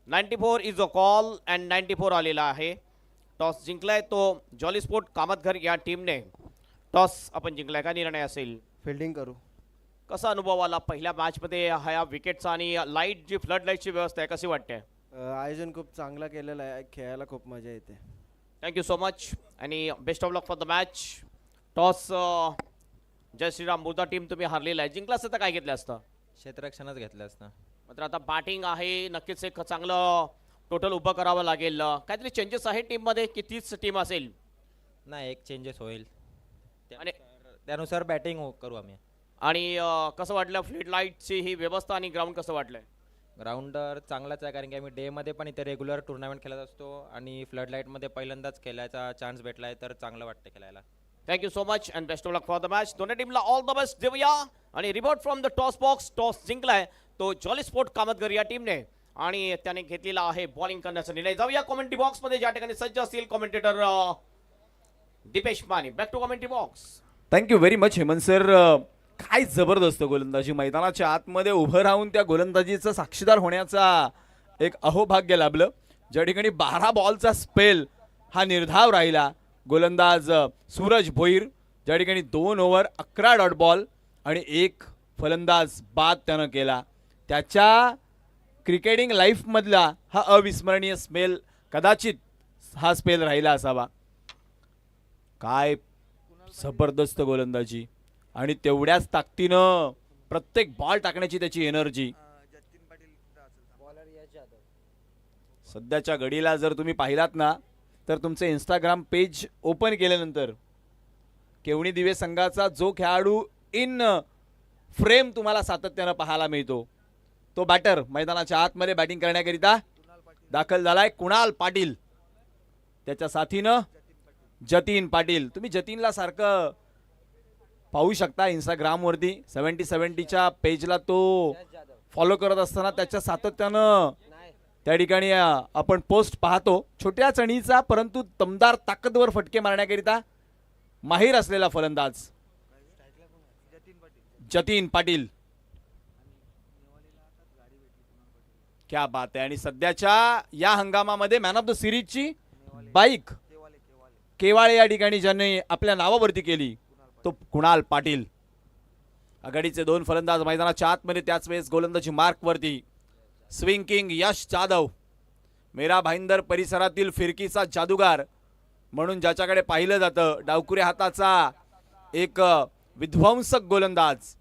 94 इज अ कॉल अँड 94 आलेला आहे. टॉस जिंकलाय तो जॉली स्पोर्ट कामतघर या टीमने. टॉस आपण जिंकलाय, का निर्णय असेल? फिल्डिंग करू. कसा अनुभव आला पहिल्या मॅचमध्ये ह्या विकेटचा आणि लाईट जी फ्लड लाईटची व्यवस्था आहे कशी वाटते? आयोजन खूप चांगला केलेलं आहे, खेळायला खूप मजा येते. थँक्यू सो मच आणि best of luck for the match. Toss जय श्रीराम मुर्दा टीम तुम्ही हारलेला आहे. जिंकला असतं तर काय घेतलं असतं? क्षेत्ररक्षणच घेतलं असतं. मात्र आता बॅटिंग आहे, नक्कीच एक चांगलं टोटल उभं करावं लागेल. काहीतरी चेंजेस आहे टीममध्ये की तीच टीम असेल? नाही, एक चेंजेस होईल आणि त्यानुसार बॅटिंग करू आम्ही. आणि कसं वाटलं फ्लड लाईटची ही व्यवस्था आणि ग्राउंड कसं वाटलंय? ग्राउंडर चांगलाच आहे, कारण की आम्ही डेमध्ये पण इथे रेग्युलर टुर्नामेंट खेळत असतो आणि फ्लड लाईटमध्ये पहिल्यांदाच खेळायचा चान्स भेटला आहे, तर चांगलं वाटतं खेळायला. Thank you so much and best of luck for the match. दोन्ही टीमला ऑल द बेस्ट देऊया. आणि report from the toss box. Toss जिंकलाय तो जॉली स्पोर्ट कामतघर या टीमने आणि त्याने घेतलेला आहे बॉलिंग करण्याचा निर्णय. जाऊया कॉमेंट्री बॉक्स मध्ये, ज्या ठिकाणी सज्ज असतील commentator Dipesh Mane. Back to commentary box. Thank you very much Hemant sir. काय जबरदस्त गोलंदाजी, मैदानाच्या आतमध्ये उभं राहून त्या गोलंदाजीचं साक्षीदार होण्याचा एक अहोभाग्य लाभलं. ज्या ठिकाणी 12 बॉलचा स्पेल हा निर्धाव राहिला. गोलंदाज सूरज भोईर ज्या ठिकाणी 2 ओव्हर 11 डॉट बॉल आणि 1 फलंदाज बाद त्यानं केला. त्याच्या क्रिकेटिंग लाईफमधला हा अविस्मरणीय स्पेल कदाचित हा स्पेल राहिला असावा. काय जबरदस्त गोलंदाजी आणि तेवढ्याच ताकदीनं प्रत्येक बॉल टाकण्याची त्याची एनर्जी. सध्याच्या घडीला जर तुम्ही पाहिलात ना तर तुमचे इंस्टाग्राम पेज ओपन केल्यानंतर केवणी दिवे संघाचा जो खेळाडू इन फ्रेम तुम्हाला सातत्यानं पाहायला मिळतो तो बॅटर मैदानाच्या आतमध्ये बॅटिंग करण्याकरिता दाखल झालाय कुणाल पाटील. त्याच्या साथीनं जतीन पाटील. तुम्ही जतीनला सारखं पाहू शकता इंस्टाग्रामवरती 70-70च्या पेजला तो फॉलो करत असताना त्याच्या सातत्यानं त्या ठिकाणी आपण पोस्ट पाहतो. छोट्या चणीचा परंतु दमदार ताकदवर फटके मारण्याकरिता माहीर असलेला फलंदाज जतीन पाटील. क्या बात आहे. आणि सध्याच्या या हंगामामध्ये मॅन ऑफ द सिरीजची बाईक केवाळे या ठिकाणी ज्यांनी आपल्या नावावरती केली तो कुणाल पाटील. आघाडीचे 2 फलंदाज मैदानाच्या आतमध्ये, त्याच वेळेस गोलंदाजी मार्कवरती स्विंग किंग यश जाधव. मेरा भाईंदर परिसरातील फिरकीचा जादूगार म्हणून ज्याच्याकडे पाहिलं जातं. डावकुऱ्या हाताचा एक विध्वंसक गोलंदाज.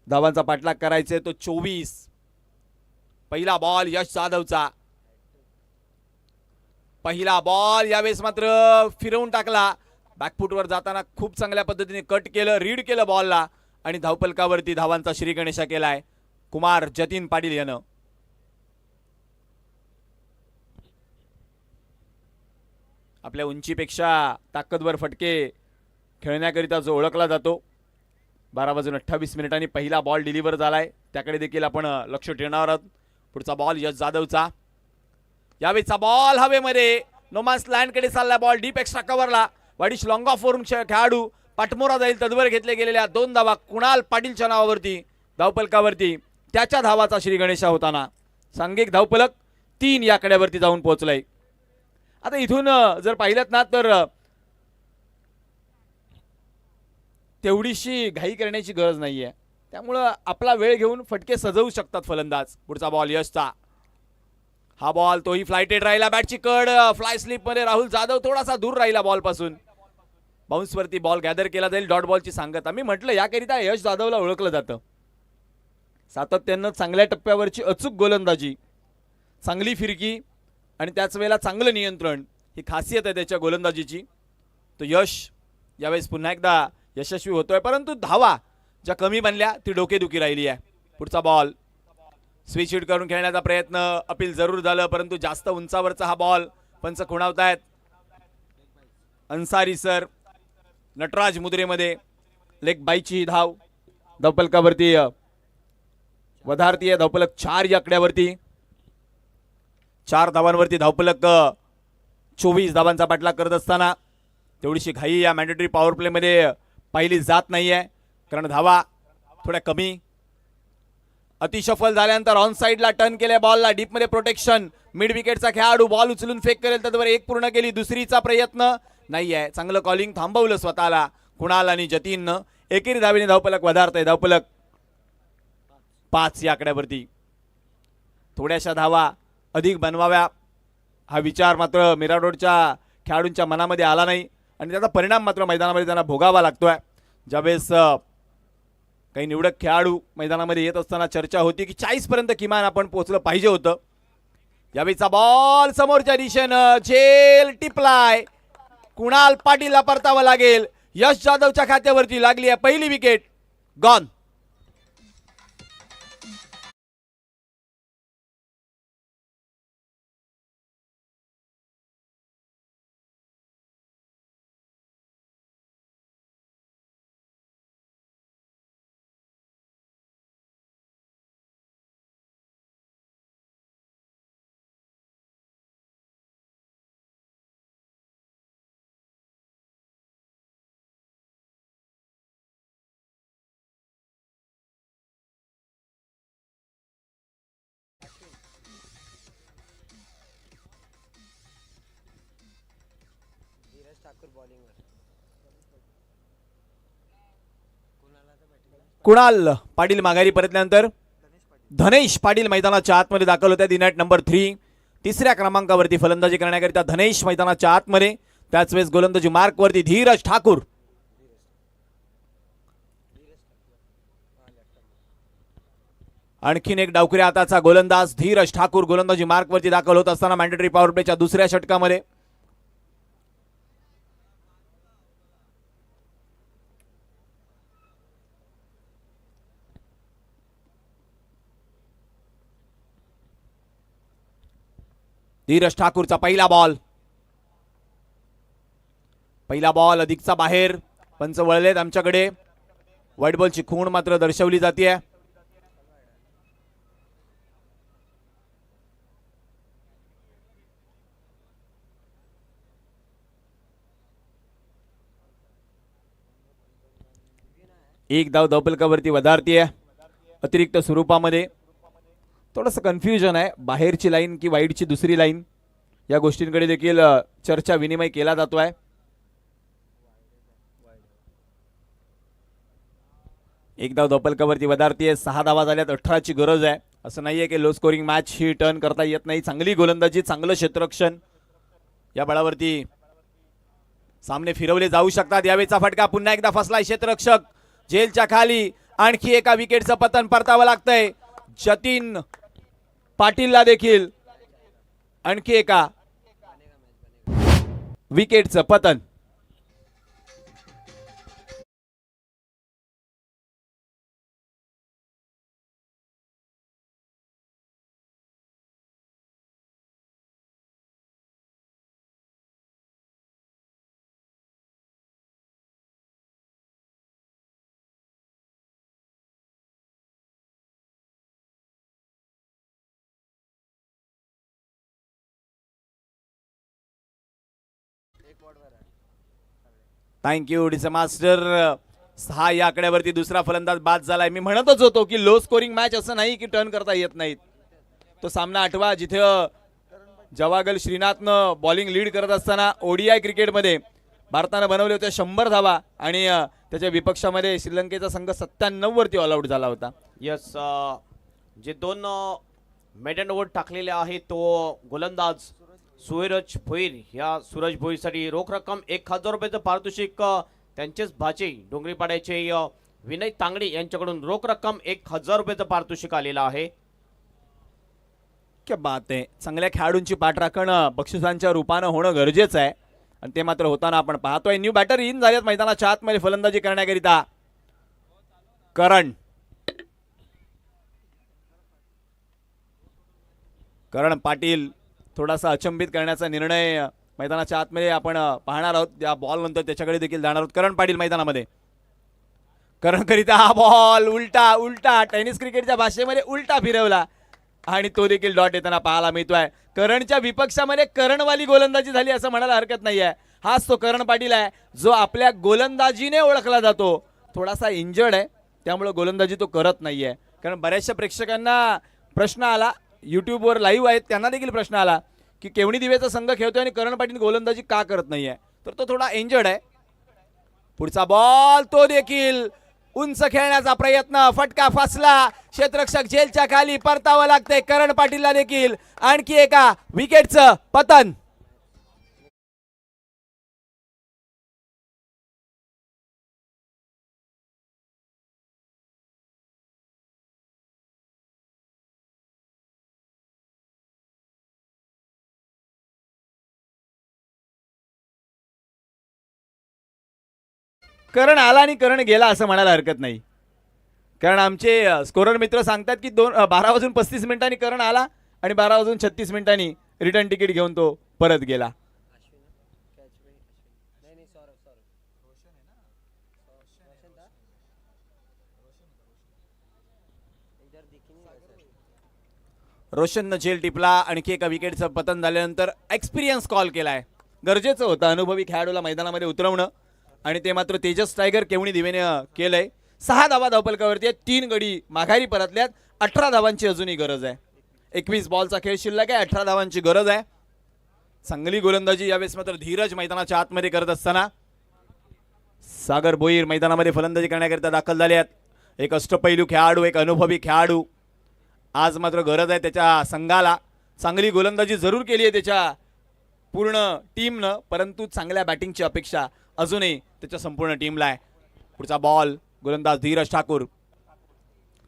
धावांचा पाठलाग करायचे तो 24. पहिला बॉल यश जाधवचा. पहिला बॉल यावेळेस मात्र फिरवून टाकला. बॅकफुटवर जाताना खूप चांगल्या पद्धतीने कट केलं, रीड केलं बॉलला आणि धावपलकावरती धावांचा श्री गणेशा केलाय कुमार जतीन पाटील यानं. आपल्या उंचीपेक्षा ताकदवर फटके खेळण्याकरिता जो ओळखला जातो. 12:28 पहिला बॉल डिलिव्हर झालाय, त्याकडे देखील आपण लक्ष ठेवणार आहोत. पुढचा बॉल यश जाधवचा. यावेळीचा बॉल हवेमध्ये नोमान्स लँडकडे चालला. बॉल डीप एक्स्ट्रा कव्हरला. वाडिश लॉंग ऑफ वरून खेळाडू पाठमोरा जाईल. तदवर घेतले गेलेल्या 2 धावा कुणाल पाटीलच्या नावावरती धावपलकावरती त्याच्या धावाचा श्री गणेशा होताना सांघिक धावपलक 3 या कड्यावरती जाऊन पोहोचलाय. आता इथून जर पाहिलं ना तर तेवढीशी घाई करण्याची गरज नाहीये. त्यामुळं आपला वेळ घेऊन फटके सजवू शकतात फलंदाज. पुढचा बॉल यशचा. हा बॉल तोही फ्लायटेड राहिला. बॅटची कड फ्लाय स्लिप मध्ये राहुल जाधव थोडासा दूर राहिला बॉल पासून. बाउन्स वरती बॉल गॅदर केला जाईल. डॉट बॉलची सांगत आम्ही म्हटलं याकरिता यश जाधवला ओळखलं जातं. सातत्यानं चांगल्या टप्प्यावरची अचूक गोलंदाजी, चांगली फिरकी आणि त्याच वेळेला चांगलं नियंत्रण ही खासियत आहे त्याच्या गोलंदाजीची. तो यश यावेळेस पुन्हा एकदा यशस्वी होतोय, परंतु धावा ज्या कमी बनल्या ती डोकेदुखी राहिली आहे. पुढचा बॉल स्विच हिट करून खेळण्याचा प्रयत्न अपील जरूर झालं, परंतु जास्त उंचावरचा हा बॉल पंच खुणावतायत. अन्सारी सर नटराज मुद्रेमध्ये लेग बाईची धाव धावपलकावरती वधारतीय धावपलक 4 या आकड्यावरती. 4 धावांवरती धावपलक 24 धावांचा पाठलाग करत असताना तेवढीशी घाई या मॅन्डेटरी पॉवर प्ले मध्ये पाहिली जात नाहीये, कारण धावा थोड्या कमी. अतिशफल झाल्यानंतर ऑन साइडला टर्न केल्या बॉलला डीप मध्ये प्रोटेक्शन. मिड विकेटचा खेळाडू बॉल उचलून फेक करेल त्यावर 1 पूर्ण केली. दुसरीचा प्रयत्न नाहीये. चांगलं कॉलिंग थांबवलं स्वतःला कुणाल आणि जतीननं. एकेरी धावेने धावपलक वधारतंय. धावपलक 5 या आकड्यावरती. थोड्याशा धावा अधिक बनवाव्या हा विचार मात्र मिराडोडच्या खेळाडूंच्या मनामध्ये आला नाही आणि त्याचा परिणाम मात्र मैदानामध्ये त्यांना भोगावा लागतोय. ज्यावेळेस काही निवडक खेळाडू मैदानामध्ये येत असताना चर्चा होती की 40 पर्यंत किमान आपण पोहोचलं पाहिजे होतं. यावेळीचा बॉल समोरच्या दिशेनं झेल टिपलाय. कुणाल पाटीलला परतावं लागेल. यश जाधवच्या खात्यावरती लागली आहे पहिली विकेट. गॉन. कुणाल पाटील माघारी परतल्यानंतर धनेश पाटील मैदानाच्या आतमध्ये दाखल होत्या. दी नेट नंबर 3 तिसऱ्या क्रमांकावरती फलंदाजी करण्याकरिता धनेश मैदानाच्या आतमध्ये. त्याच वेळेस गोलंदाजी मार्कवरती धीरज ठाकूर. आणखीन एक डावखुऱ्या हाताचा गोलंदाज धीरज ठाकूर गोलंदाजी मार्कवरती दाखल होत असताना मॅन्डेटरी पॉवर प्लेच्या दुसऱ्या षटकामध्ये धीरज ठाकूरचा पहिला बॉल अधिकचा बाहेर. पंच वळलेत आमच्याकडे. व्हाईट बॉलची खूण मात्र दर्शवली जाते. एक धाव धावफलकावरती वधारतीये. अतिरिक्त स्वरूपामध्ये थोडंसं कन्फ्युजन आहे. बाहेरची लाईन की वाईडची दुसरी लाईन या गोष्टींकडे देखील चर्चा विनिमय केला जातोय. एक धाव धावफलकावरती वधारतीये. 6 धावा झाल्यात. 18ची गरज आहे. असं नाहीये की लो स्कोरिंग मॅच ही टर्न करता येत नाही. चांगली गोलंदाजी, चांगलं क्षेत्ररक्षण या बळावरती सामने फिरवले जाऊ शकतात. यावेळेचा फटका पुन्हा एकदा फसलाय क्षेत्ररक्षक जेलच्या खाली. आणखी एका विकेटचं पतन परतावं लागतंय जतीन पाटीलला देखील. आणखी एका विकेटचं पतन. Thank you डिसे master. 6 या आकड्यावरती दुसरा फलंदाज बाद झालाय. मी म्हणतच होतो की लो स्कोरिंग मॅच असं नाही की टर्न करता येत नाहीत. तो सामना आठवा जिथे जवागल श्रीनाथनं बॉलिंग लीड करत असताना ओडीआय क्रिकेटमध्ये भारतानं बनवले होते 100 धावा आणि त्याच्या विपक्षामध्ये श्रीलंकेचा संघ 97 वरती ऑल आउट झाला होता. यस, जे 2 मेडन ओव्हर टाकलेले आहेत तो गोलंदाज सूरज भोईर. या सूरज भोईरसाठी रोख रक्कम 1000 रुपयाचं पारितोषिक त्यांचेच भाचे डोंगरीपाड्याचे विनय तांगडे यांच्याकडून रोख रक्कम 1000 रुपयाचं पारितोषिक आलेलं आहे. क्या बात आहे. चांगल्या खेळाडूंची पाठराखण बक्षिसांच्या रूपानं होणं गरजेचं आहे आणि ते मात्र होताना आपण पाहतोय. न्यू बॅटर इन झालेत मैदानाच्या आतमध्ये फलंदाजी करण्याकरिता. करण पाटील थोडासा अचंबित करण्याचा निर्णय मैदानाच्या आतमध्ये आपण पाहणार आहोत. या बॉल नंतर त्याच्याकडे देखील जाणार आहोत. करण पाटील मैदानामध्ये. करणकरिता हा बॉल उलटा टेनिस क्रिकेटच्या भाषेमध्ये उलटा फिरवला आणि तो देखील डॉट येताना पाहायला मिळतोय. करणच्या विपक्षामध्ये करणवाली गोलंदाजी झाली असं म्हणायला हरकत नाहीये. हाच तो करण पाटील आहे जो आपल्या गोलंदाजीने ओळखला जातो. थोडासा इंजर्ड आहे त्यामुळे गोलंदाजी तो करत नाहीये. कारण बऱ्याचशा प्रेक्षकांना प्रश्न आला, युट्यूबवर लाईव्ह आहेत त्यांना देखील प्रश्न आला की केवणी दिवेचा संघ खेळतोय आणि करण पाटील गोलंदाजी का करत नाहीये. तर तो थोडा इंजर्ड आहे. पुढचा बॉल तो देखील उंच खेळण्याचा प्रयत्न. फटका फसला. क्षेत्ररक्षक जेलच्या खाली. परतावं लागतंय करण पाटीलला देखील. आणखी एका विकेटचं पतन. करण आला आणि करण गेला असं म्हणायला हरकत नाही. कारण आमचे स्कोरर मित्र सांगतात की 12 वाजून 35 मिनिटांनी करण आला आणि 12 वाजून 36 मिनिटांनी रिटर्न तिकीट घेऊन तो परत गेला. रोशननं झेल टिपला. आणखी एका विकेटचं पतन झाल्यानंतर एक्सपिरियन्स कॉल केलाय. गरजेचं होतं अनुभवी खेळाडूला मैदानामध्ये उतरवणं आणि ते मात्र तेजस टायगर केवणी दिवेने केलंय. 6 धावा धावफलकावरती 3 गडी माघारी परतल्यात. 18 धावांची अजूनही गरज आहे. 21 बॉलचा खेळ शिल्लक आहे. 18 धावांची गरज आहे. चांगली गोलंदाजी यावेळेस मात्र धीरज मैदानाच्या आतमध्ये करत असताना सागर भोईर मैदानामध्ये फलंदाजी करण्याकरिता दाखल झाले आहेत. एक अष्टपैलू खेळाडू, एक अनुभवी खेळाडू. आज मात्र गरज आहे त्याच्या संघाला. चांगली गोलंदाजी जरूर केली आहे त्याच्या पूर्ण टीमनं, परंतु चांगल्या बॅटिंगची अपेक्षा अजूनही त्याच्या संपूर्ण टीमला आहे. पुढचा बॉल गोलंदाज धीरज ठाकूर.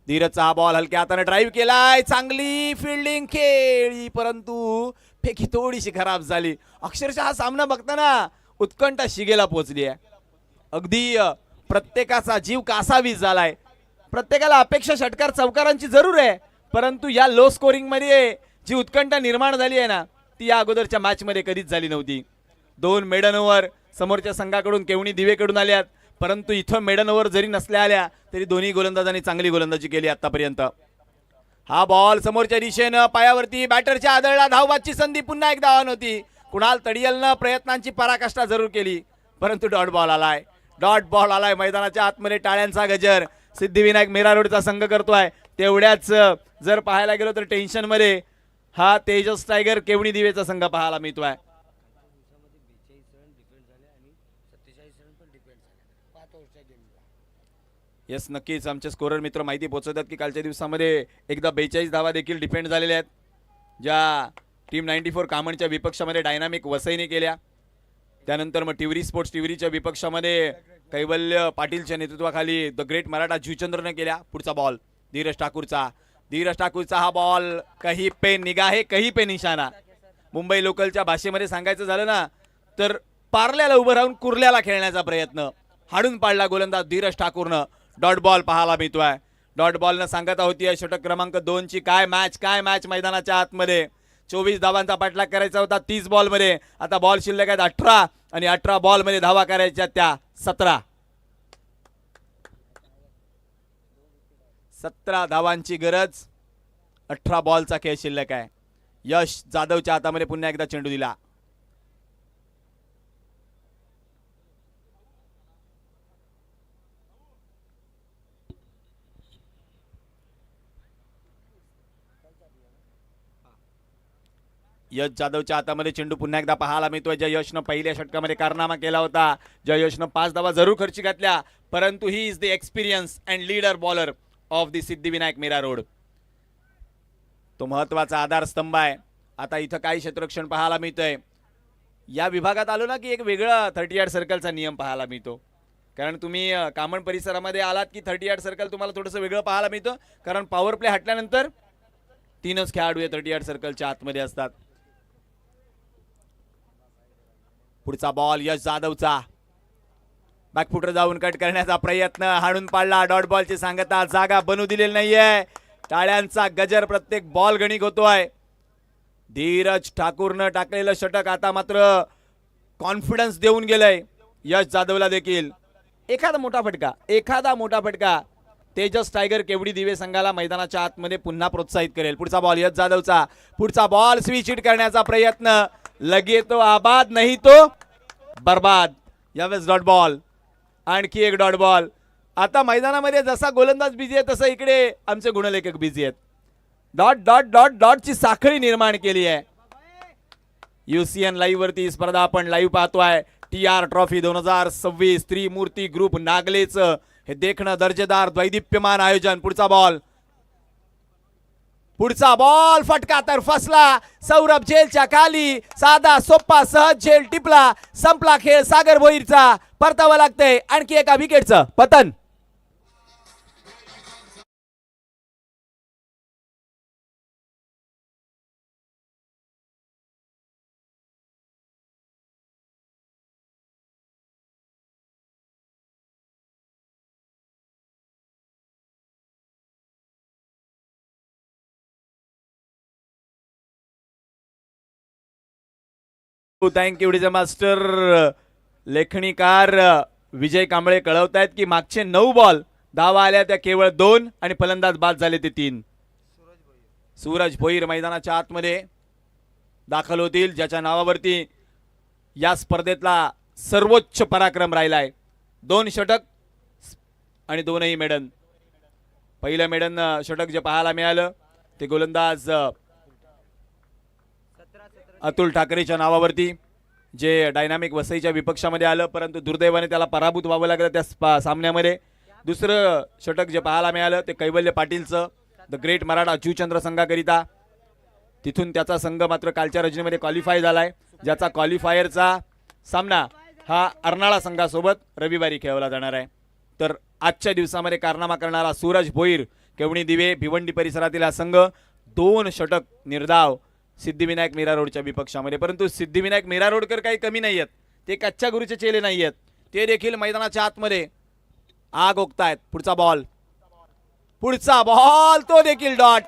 धीरजचा हा बॉल हलक्या हाताने ड्राईव्ह केलाय. चांगली फिल्डिंग खेळी, परंतु फेकी थोडीशी खराब झाली. अक्षरशः हा सामना बघताना उत्कंठा शिगेला पोहोचली आहे. अगदी प्रत्येकाचा जीव कासावीस झालाय. प्रत्येकाला अपेक्षा षटकार चौकारांची जरूर आहे, परंतु या लो स्कोरिंग मध्ये जी उत्कंठा निर्माण झाली आहे ना, ती या अगोदरच्या मॅच मध्ये कधीच झाली नव्हती. 2 मेडन ओव्हर समोरच्या संघाकडून केवणी दिवेकडून आल्यात, परंतु इथं मेडन ओव्हर जरी नसल्या आल्या तरी दोन्ही गोलंदाजांनी चांगली गोलंदाजी केली आतापर्यंत. हा बॉल समोरच्या दिशेनं पायावरती बॅटरच्या आदळला. धावबादची संधी पुन्हा एकदा ऑन होती. कुणाल तडियलनं प्रयत्नांची पराकाष्ठा जरूर केली, परंतु डॉट बॉल आलाय. डॉट बॉल आलाय. मैदानाच्या आतमध्ये टाळ्यांचा गजर सिद्धिविनायक मेरा रोडचा संघ करतोय. तेवढ्याच जर पाहायला गेलो तर टेन्शन मध्ये हा तेजस टायगर केवणी दिवेचा संघ पाहायला मिळतोय. येस, नक्कीच आमचे स्कोरर मित्र माहिती पोहोचवतात की कालच्या दिवसामध्ये एकदा 42 धावा देखील डिफेंड झालेल्या आहेत, ज्या टीम 94 कामणच्या विपक्षामध्ये डायनामिक वसईने केल्या. त्यानंतर मग टिवरी स्पोर्ट्स टिवरीच्या विपक्षामध्ये कैवल्य पाटीलच्या नेतृत्वाखाली द ग्रेट मराठा जुचंद्रने केल्या. पुढचा बॉल धीरज ठाकूरचा हा बॉल कहीं पे निगाहे कहीं पे निशाणा. मुंबई लोकलच्या भाषेमध्ये सांगायचं झालं ना तर पार्ल्याला उभं राहून कुर्ल्याला खेळण्याचा प्रयत्न हाडून पाडला गोलंदाज धीरज ठाकूरनं. डॉट बॉल पाहायला मिळतोय. डॉट बॉलनं सांगत होती षटक क्रमांक 2 ची काय मॅच मैदानाच्या आतमध्ये. 24 धावांचा पाठलाग करायचा होता 30 बॉलमध्ये. आता बॉल शिल्लक आहेत 18 आणि 18 बॉलमध्ये धावा करायच्या त्या 17 धावांची गरज. 18 बॉलचा खेळ शिल्लक आहे. यश जाधवच्या हातामध्ये पुन्हा एकदा चेंडू दिला. यश जाधवच्या हातामध्ये चेंडू पुन्हा एकदा पाहायला मिळतोय. ज्या यशनं पहिल्या षटकामध्ये कारनामा केला होता, ज्या यशनं 5 धावा जरूर खर्ची घातल्या, परंतु he is the experience and leader bowler of the Siddhivinayak Mira Road. तो महत्वाचा आधारस्तंभ आहे. आता इथं काही क्षेत्ररक्षण पाहायला मिळतंय. या विभागात आलो ना की एक वेगळा 30 यार्ड सर्कलचा नियम पाहायला मिळतो. कारण तुम्ही कामण परिसरामध्ये आलात की 30 यार्ड सर्कल तुम्हाला थोडंसं वेगळं पाहायला मिळतं, कारण पॉवर प्ले हटल्यानंतर 3च खेळाडू या 30 यार्ड सर्कलच्या आतमध्ये असतात. पुढचा बॉल यश जाधवचा. बॅकफुटर जाऊन कट करण्याचा प्रयत्न हाणून पाडला. डॉट बॉलची सांगता जागा बनू दिलेली नाहीये. टाळ्यांचा गजर प्रत्येक बॉल गणिक होतोय. धीरज ठाकूरनं टाकलेलं षटक आता मात्र कॉन्फिडन्स देऊन गेलंय यश जाधवला देखील. एखादा मोठा फटका तेजस टायगर केवडी दिवे संघाला मैदानाच्या आतमध्ये पुन्हा प्रोत्साहित करेल. पुढचा बॉल यश जाधवचा. पुढचा बॉल स्विच हिट करण्याचा प्रयत्न. लगे तो आबाद नाही तो बर्बाद. यावेळेस डॉट बॉल. आणखी एक डॉट बॉल. आता मैदानामध्ये जसा गोलंदाज बिझी आहे तसं इकडे आमचे गुणलेखक बिझी आहेत. डॉट डॉट डॉट डॉटची साखळी निर्माण केली आहे. UCN लाईव्ह वरती ही स्पर्धा आपण लाईव्ह पाहतोय. TR ट्रॉफी 2026 त्रिमूर्ती ग्रुप नागलेचं हे देखणं दर्जेदार द्वैदिप्यमान आयोजन. पुढचा बॉल फटका तर फसला. सौरभ झेलच्या खाली साधा सोप्पा सहज झेल टिपला. संपला खेळ सागर भोईरचा. परतावं लागतंय आणखी एका विकेटचं पतन. Thank you DJ master. लेखणीकार विजय कांबळे कळवतायत की मागचे 9 बॉल धावा आल्या त्या केवळ 2 आणि फलंदाज बाद झाले ते 3. सूरज भोईर मैदानाच्या आतमध्ये दाखल होतील, ज्याच्या नावावरती या स्पर्धेतला सर्वोच्च पराक्रम राहिलाय. 2 षटक आणि 2ही मेडन. पहिलं मेडन षटक जे पाहायला मिळालं ते गोलंदाज अतुल ठाकरेच्या नावावरती, जे डायनामिक वसईच्या विपक्षामध्ये आलं, परंतु दुर्दैवाने त्याला पराभूत व्हावं लागलं त्या सामन्यामध्ये. दुसरं षटक जे पाहायला मिळालं ते कैवल्य पाटीलचं, द ग्रेट मराठा जीवचंद्र संघाकरिता. तिथून त्याचा संघ मात्र कालच्या रजनीमध्ये क्वालिफाय झालाय, ज्याचा क्वालिफायरचा सामना हा अर्नाळा संघासोबत रविवारी खेळवला जाणार आहे. तर आजच्या दिवसामध्ये कारनामा करणारा सूरज भोईर केवणी दिवे भिवंडी परिसरातील हा संघ 2 षटक निर्धाव सिद्धिविनायक मीरा रोडच्या विपक्षामध्ये. परंतु सिद्धिविनायक मीरा रोडकर काही कमी नाही आहेत, ते कच्च्या गुरुचे चेले नाही आहेत, ते देखील मैदानाच्या आतमध्ये आग ओकतायत. पुढचा बॉल तो देखील डॉट.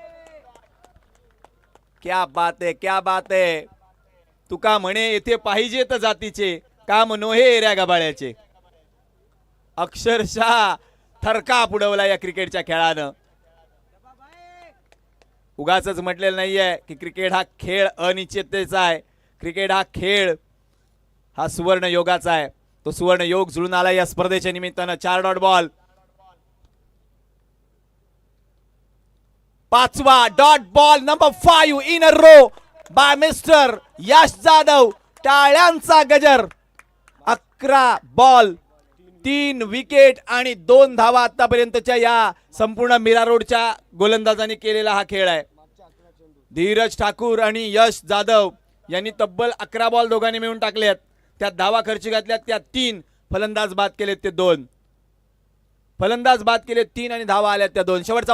क्या बात है, क्या बात है. तुका म्हणे येथे पाहिजेत जातीचे, काम नोहे एऱ्या गबाळ्याचे. अक्षरशः थरका पुढवला या क्रिकेटच्या खेळानं. उगाचच म्हटलेलं नाहीये की क्रिकेट हा खेळ अनिश्चिततेचा आहे, क्रिकेट हा खेळ हा सुवर्ण योगाचा आहे. तो सुवर्ण योग जुळून आला या स्पर्धेच्या निमित्तानं. 4 डॉट बॉल. 5वा dot ball number 5 in a row by mister Yash Jadhav. टाळ्यांचा गजर. 11 बॉल 3 विकेट आणि 2 धावा आतापर्यंतच्या या संपूर्ण मीरा रोडच्या गोलंदाजांनी केलेला हा खेळ आहे. धीरज ठाकूर आणि यश जाधव यांनी तब्बल 11 बॉल दोघांनी मिळून टाकलेत. त्यात धावा खर्ची घातल्यात त्या 3, फलंदाज बाद केलेत ते 2, फलंदाज बाद केले 3 आणि धावा आल्यात त्या 2. शेवटचा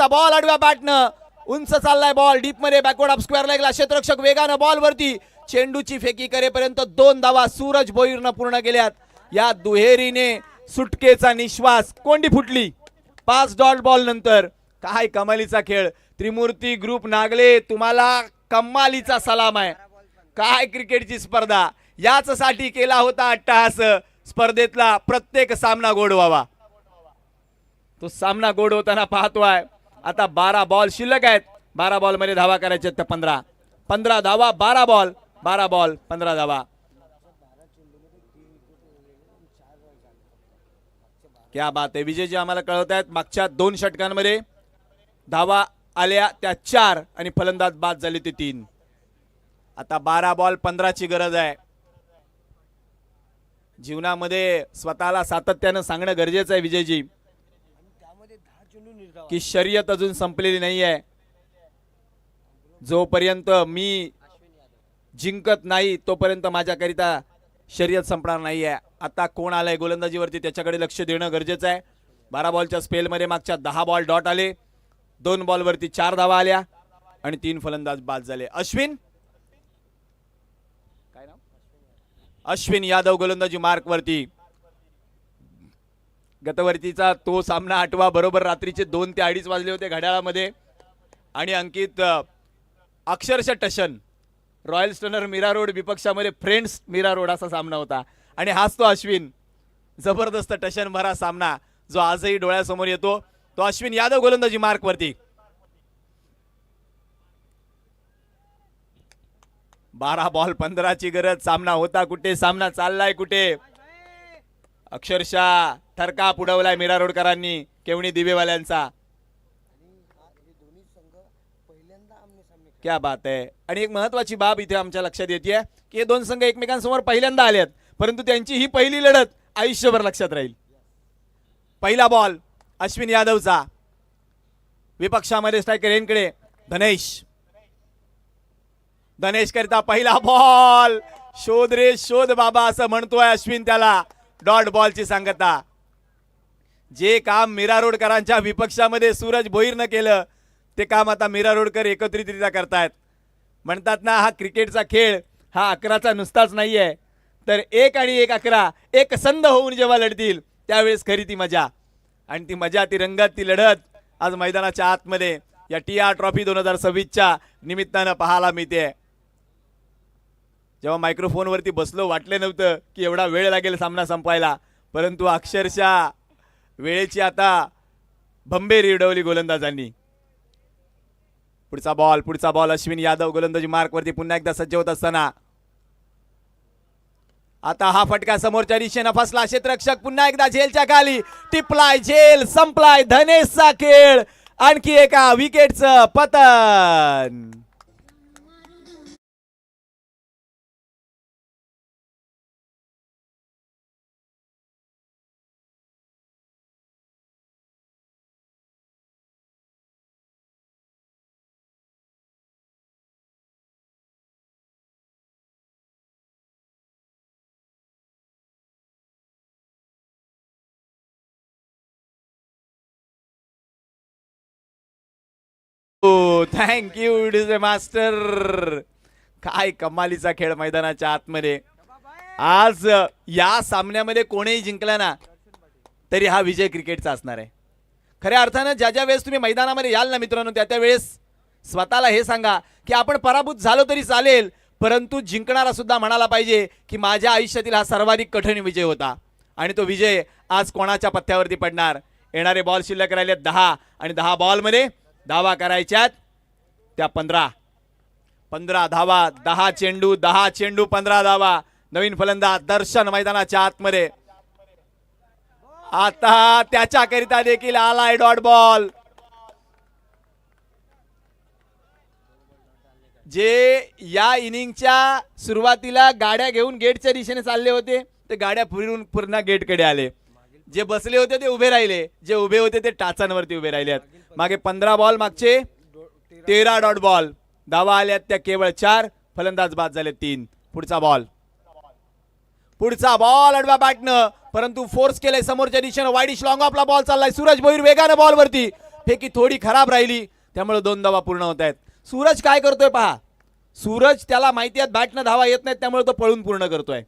बॉल आडव्या बॅटनं उंच चाललाय बॉल डीप मध्ये बॅकवर्ड ऑफ स्क्वेअर लेगला. क्षेत्ररक्षक वेगानं बॉल वरती, चेंडूची फेकी करेपर्यंत 2 धावा सूरज भोईरनं पूर्ण केल्यात. या दुहेरीने सुटकेचा निश्वास, कोंडी फुटली. 5 डॉट बॉल नंतर काय कमालीचा खेळ. त्रिमूर्ती ग्रुप नागले, तुम्हाला कमालीचा सलाम आहे. काय क्रिकेटची स्पर्धा, याच साठी केला होता अट्टहास. स्पर्धेतला प्रत्येक सामना गोड व्हावा, तो सामना गोड होताना पाहतोय. आता 12 बॉल शिल्लक आहेत. 12 बॉल मध्ये धावा करायच्या त्या 15 धावा. 12 बॉल 15 धावा. क्या बात आहे. विजयजी आम्हाला कळवत आहेत मागच्या 2 षटकांमध्ये धावा आल्या त्या 4 आणि फलंदाज बाद झाले ते 3. आता 12 बॉल 15ची गरज आहे. जीवनामध्ये स्वतःला सातत्यानं सांगणं गरजेचं आहे विजयजी, की शर्यत अजून संपलेली नाही आहे. जोपर्यंत मी जिंकत नाही तोपर्यंत माझ्याकरिता शर्यत संपणार नाही आहे. आता कोण आलाय गोलंदाजीवरती त्याच्याकडे लक्ष देणं गरजेचं आहे. 12 बॉलच्या स्पेलमध्ये मागच्या 10 बॉल डॉट आले, 2 बॉलवरती 4 धावा आल्या आणि 3 फलंदाज बाद झाले. अश्विन यादव गोलंदाजी मार्क वरती. गतवर्तीचा तो सामना आठवा, बरोबर रात्रीचे 2 ते 2:30 वाजले होते घड्याळामध्ये. आणि अंकित अक्षरशः टशन, रॉयल स्टनर मीरा रोड विपक्षामध्ये फ्रेंड्स मीरा रोड असा सामना होता. आणि हाच तो अश्विन, जबरदस्त टशन भरा सामना जो आजही डोळ्यासमोर येतो. तो अश्विन यादव गोलंदाजी मार्क वरती. 12 बॉल 15ची गरज. सामना होता कुठे, सामना चाललाय कुठे. अक्षरशः थरका पुढवलाय मीरा रोडकरांनी केवणी दिवेवाल्यांचा. क्या बात आहे. आणि एक महत्वाची बाब इथे आमच्या लक्षात येते की हे 2 संघ एकमेकांसमोर पहिल्यांदा आलेत, परंतु त्यांची ही पहिली लढत आयुष्यभर लक्षात राहील. पहिला बॉल अश्विन यादवचा. विपक्षामध्ये स्ट्रायकर यांकडे धनेश करता पहिला बॉल. शोध रे शोध बाबा असं म्हणतोय अश्विन त्याला. डॉट बॉलची सांगता. जे काम मीरा रोडकरांच्या विपक्षामध्ये सूरज भोईरनं केलं ते काम आता मीरा रोडकर एकत्रितरित्या करतायत. म्हणतात ना, हा क्रिकेटचा खेळ हा 11चा नुसताच नाहीये, तर 1 आणि 1 11 एक संध होऊन जेव्हा लढतील त्यावेळेस खरी ती मजा. आणि ती मजा, ती रंगत, ती लढत आज मैदानाच्या आतमध्ये या TR ट्रॉफी 2026च्या निमित्तानं पाहायला मिळते. जेव्हा मायक्रोफोनवरती बसलो वाटलं नव्हतं की एवढा वेळ लागेल सामना संपायला, परंतु अक्षरशः वेळेची आता भंबेरी उडवली गोलंदाजांनी. पुढचा बॉल अश्विन यादव गोलंदाजी मार्क वरती पुन्हा एकदा सज्ज होत असताना आता हा फटका समोरच्या दिशेनं फसला. क्षेत्ररक्षक पुन्हा एकदा झेलच्या खाली. टिपलाय झेल, संपलाय धनेशचा खेळ. आणखी एका विकेटचं पतन. Thank you DJ master. काय कमालीचा खेळ मैदानाच्या आतमध्ये. आज या सामन्यामध्ये कोणीही जिंकला ना तरी हा विजय क्रिकेटचा असणार आहे. खऱ्या अर्थानं ज्या ज्या वेळेस तुम्ही मैदानामध्ये याल ना मित्रांनो, त्या त्या वेळेस स्वतःला हे सांगा की आपण पराभूत झालो तरी चालेल, परंतु जिंकणारा सुद्धा म्हणाला पाहिजे की माझ्या आयुष्यातील हा सर्वाधिक कठीण विजय होता. आणि तो विजय आज कोणाच्या पथ्यावरती पडणार. येणारे बॉल शिल्लक राहिले 10 आणि 10 बॉलमध्ये धावा करायच्यात त्या 15 धावा. 10 चेंडू 15 धावा. नवीन फलंदाज दर्शन मैदानाच्या आतमध्ये. आता त्याच्याकरिता देखील आलाय डॉट बॉल. जे या इनिंगच्या सुरुवातीला गाड्या घेऊन गेटच्या दिशेने चालले होते ते गाड्या फिरून पूर्ण गेटकडे आले. जे बसले होते ते उभे राहिले, जे उभे होते ते टाचांवरती उभे राहिले. मागे 15 बॉल, मागचे 13 डॉट बॉल. धावा आल्यात त्या केवळ 4. फलंदाज बाद झाले 3. पुढचा बॉल अडवा बॅटनं, परंतु फोर्स केलंय समोरच्या दिशेनं. वाईडिश लॉंग ऑफला बॉल चाललाय. सूरज भोईर वेगानं बॉलवरती. फेकी थोडी खराब राहिली, त्यामुळे 2 धावा पूर्ण होत आहेत. सूरज काय करतोय पहा. सूरज त्याला माहिती आहे बॅटनं धावा येत नाहीत, त्यामुळे तो पळून पूर्ण करतोय.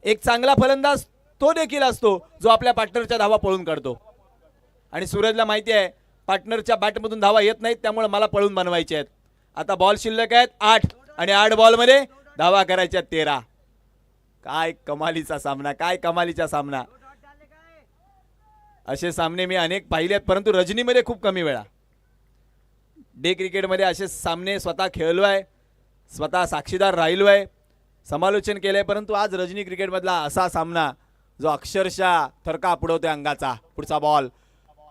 एक चांगला फलंदाज तो देखील असतो जो आपल्या पार्टनरच्या धावा पळून काढतो. आणि सूरजला माहिती आहे पार्टनरच्या बॅटमधून धावा येत नाहीत, त्यामुळे मला पळून बनवायचे आहेत. आता बॉल शिल्लक आहेत 8 आणि 8 बॉलमध्ये धावा करायच्या 13. काय कमालीचा सामना. असे सामने मी अनेक पाहिले आहेत, परंतु रजनीमध्ये खूप कमी वेळा. डे क्रिकेटमध्ये असे सामने स्वतः खेळलोय, स्वतः साक्षीदार राहिलोय, समालोचन केलंय, परंतु आज रजनी क्रिकेटमधला असा सामना जो अक्षरशः थरकाप उडवतोय अंगाचा.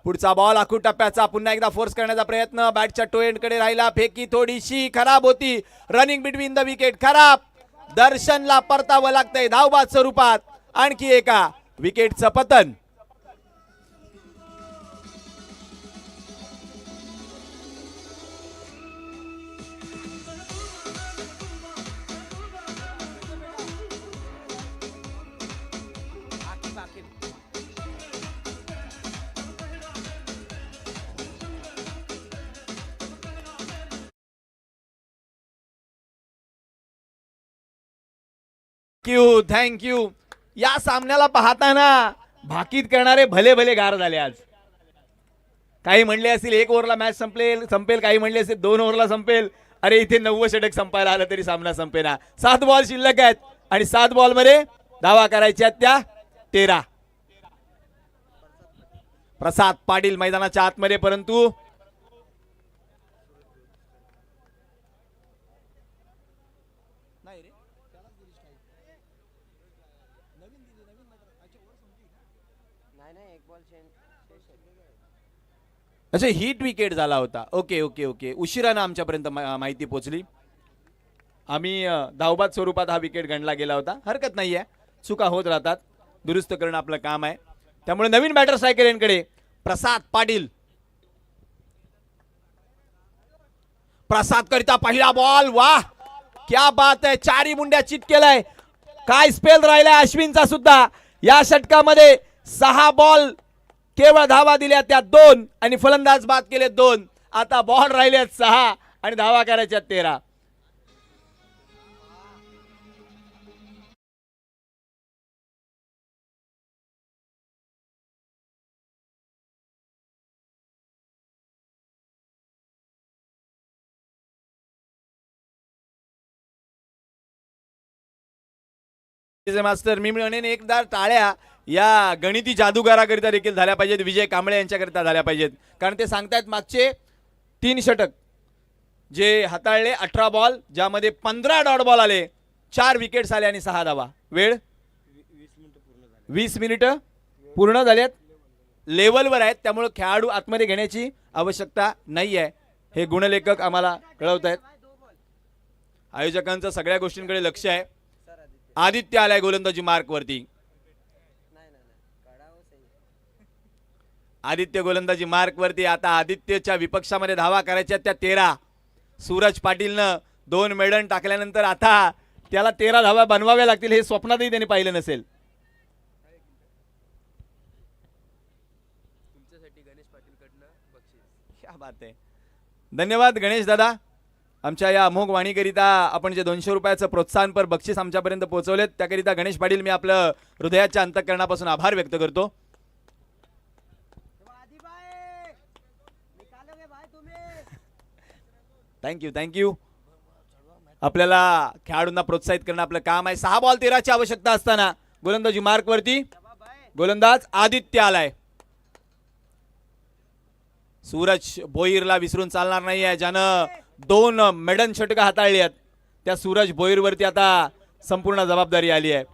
पुढचा बॉल आखू टप्प्याचा. पुन्हा एकदा फोर्स करण्याचा प्रयत्न. बॅटच्या टो एंडकडे राहिला. फेकी थोडीशी खराब होती. रनिंग बिटवीन द विकेट खराब. दर्शनला परतावं लागतंय धावबाद स्वरूपात. आणखी एका विकेटचं पतन. थँक्यू. या सामन्याला पाहताना भाकीत करणारे भले भले गार झाले. आज काही म्हणले असतील 1 ओव्हरला मॅच संपेल, काही म्हणले असतील 2 ओव्हरला संपेल. अरे इथे 90 षटक संपायला आलं तरी सामना संपेना. 7 बॉल शिल्लक आहेत आणि 7 बॉलमध्ये धावा करायच्या त्या 13. प्रसाद पाटील मैदानाच्या आतमध्ये, परंतु अच्छा हिट विकेट झाला होता. ओके उशिरानं आमच्यापर्यंत माहिती पोहोचली. आम्ही धावबाद स्वरूपात हा विकेट गणला गेला होता. हरकत नाहीये, चुका होत राहतात, दुरुस्त करणं आपलं काम आहे. त्यामुळे नवीन बॅटर स्ट्रायकर यांकडे प्रसाद पाटील. प्रसाद करिता पहिला बॉल. वाह क्या बात आहे. 4 मुंड्या चिट केलाय. काय स्पेल राहिलाय अश्विनचा सुद्धा. या षटकामध्ये 6 बॉल केवळ धावा दिल्या त्या 2 आणि फलंदाज बाद केले 2. आता बॉल राहिलेत 6 आणि धावा करायच्या 13. मास्टर मी म्हणेन एकदा टाळ्या या गणिती जादूगाराकरिता देखील झाल्या पाहिजेत. विजय कांबळे यांच्याकरिता झाल्या पाहिजेत, कारण ते सांगतायत मागचे 3 षटक जे हाताळले 18 बॉल, ज्यामध्ये 15 डॉट बॉल आले, 4 विकेट्स आले आणि 6 धावा. वेळ 20 मिनिटं पूर्ण झालेत. लेवलवर आहेत, त्यामुळे खेळाडू आतमध्ये घेण्याची आवश्यकता नाही आहे, हे गुणलेखक आम्हाला कळवत आहेत. आयोजकांचं सगळ्या गोष्टींकडे लक्ष आहे. आदित्य आलाय गोलंदाजी मार्क वरती. आदित्य गोलंदाजी मार्क वरती. आता आदित्यच्या विपक्षामध्ये धावा करायच्या त्या 13. सूरज पाटीलनं 2 मेडन टाकल्यानंतर आता त्याला 13 धावा बनवाव्या लागतील, हे स्वप्नातही त्यांनी पाहिलं नसेल. क्या बात आहे. धन्यवाद गणेश दादा. आमच्या या अमोघ वाणीकरिता आपण जे 200 रुपयाचं प्रोत्साहनपर बक्षीस आमच्यापर्यंत पोहोचवलेत त्याकरिता गणेश पाटील मी आपलं हृदयाच्या अंतःकरणापासून आभार व्यक्त करतो. थँक्यू. आपल्याला खेळाडूंना प्रोत्साहित करणं आपलं काम आहे. 6 बॉल 13 ची आवश्यकता असताना गोलंदाजी मार्क वरती गोलंदाज आदित्य आलाय. सूरज भोईरला विसरून चालणार नाहीये, ज्यानं 2 मेडन षटकं हाताळली आहेत. त्या सूरज भोईरवरती आता संपूर्ण जबाबदारी आली आहे.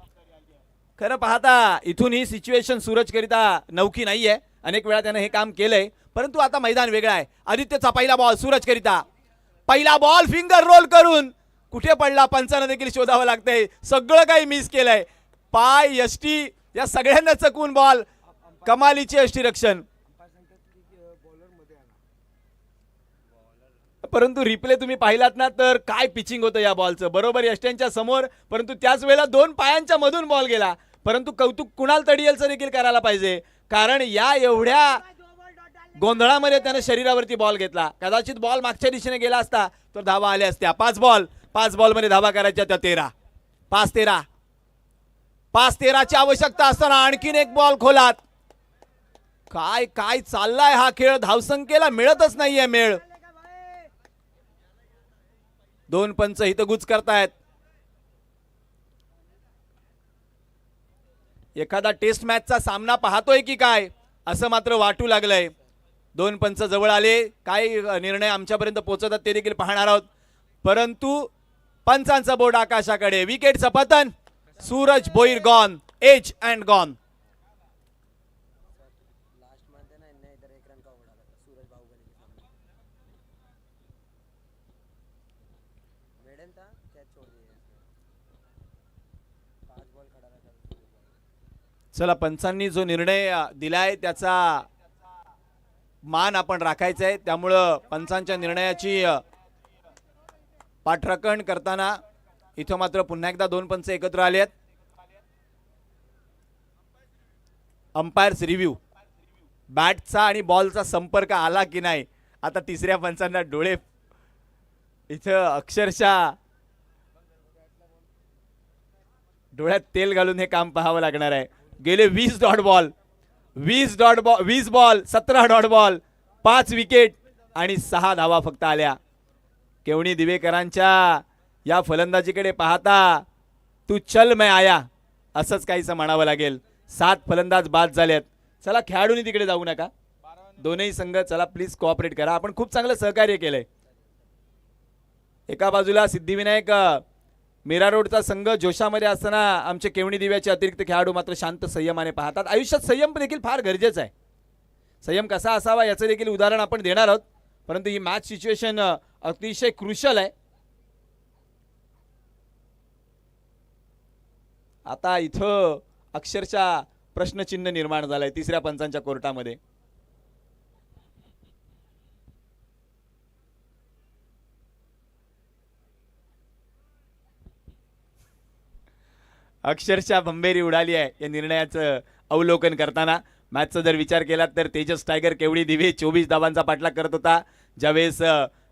खरं पाहता इथून ही सिच्युएशन सूरज करिता नौकी नाहीये. अनेक वेळा त्यानं हे काम केलंय, परंतु आता मैदान वेगळं आहे. आदित्यचा पहिला बॉल सूरज करिता. पहिला बॉल फिंगर रोल करून कुठे पडला पंचांना देखील शोधावं लागतंय. सगळं काही मिस केलंय. पाय यष्टी या सगळ्यांना चकवून बॉल. कमालीची यष्टीरक्षण. परंतु रिप्ले तुम्ही पाहिलात ना तर काय पिचिंग होतं या बॉलचं. बरोबर यष्ट्यांच्या समोर, परंतु त्याच वेळेला 2 पायांच्या मधून बॉल गेला. परंतु कौतुक कुणाल तडियलचं देखील करायला पाहिजे, कारण या एवढ्या गोंधळामध्ये त्याने शरीरावरती बॉल घेतला. कदाचित बॉल मागच्या दिशेने गेला असता तर धावा आल्या असत्या. 5 बॉलमध्ये धावा करायच्या त्या 13. 5-13 ची आवश्यकता असताना आणखीन एक बॉल खोलात. काय चाललाय हा खेळ. धावसंख्येला मिळतच नाहीये मेळ. 2 पंच हितगुज करतायत. एखादा टेस्ट मॅचचा सामना पाहतोय की काय असं मात्र वाटू लागलंय. 2 पंच जवळ आले. काय निर्णय आमच्यापर्यंत पोहोचतात ते देखील पाहणार आहोत. परंतु पंचांचा बोर्ड आकाशाकडे. विकेटचं पतन. Suraj Bhoir gone. Edge and gone. चला, पंचांनी जो निर्णय दिलाय त्याचा मान आपण राखायचा आहे. त्यामुळं पंचांच्या निर्णयाची पाठराखण करताना इथं मात्र पुन्हा एकदा 2 पंच एकत्र आले आहेत. Umpires review. बॅटचा आणि बॉलचा संपर्क आला की नाही. आता तिसऱ्या पंचांना डोळे इथं अक्षरशः डोळ्यात तेल घालून हे काम पाहावं लागणार आहे. गेले 20 dot ball 20 ball 17 dot ball 5 wicket आणि 6 धावा फक्त आल्या. केवणी दिवेकरांच्या या फलंदाजीकडे पाहता तू चल मैं आया असंच काहीसं म्हणावं लागेल. 7 फलंदाज बाद झालेत. चला, खेळाडूंनी तिकडे जाऊ नका. दोनही संघ चला प्लीज कोऑपरेट करा. आपण खूप चांगलं सहकार्य केलंय. एका बाजूला सिद्धिविनायक मीरा रोडचा संघ जोशामध्ये असताना आमचे केवणी दिव्याचे अतिरिक्त खेळाडू मात्र शांत संयमाने पाहतात. आयुष्यात संयम देखील फार गरजेचा आहे. संयम कसा असावा याचं देखील उदाहरण आपण देणार आहोत. परंतु ही मॅच सिच्युएशन अतिशय क्रुशल आहे. आता इथं अक्षरशः प्रश्नचिन्ह निर्माण झालंय तिसऱ्या पंचांच्या कोर्टामध्ये. अक्षरशः भंबेरी उडाली आहे या निर्णयाचं अवलोकन करताना. मॅचचा जर विचार केला तर तेजस टायगर केवडी दिवे 24 धावांचा पाठलाग करत होता. ज्यावेळेस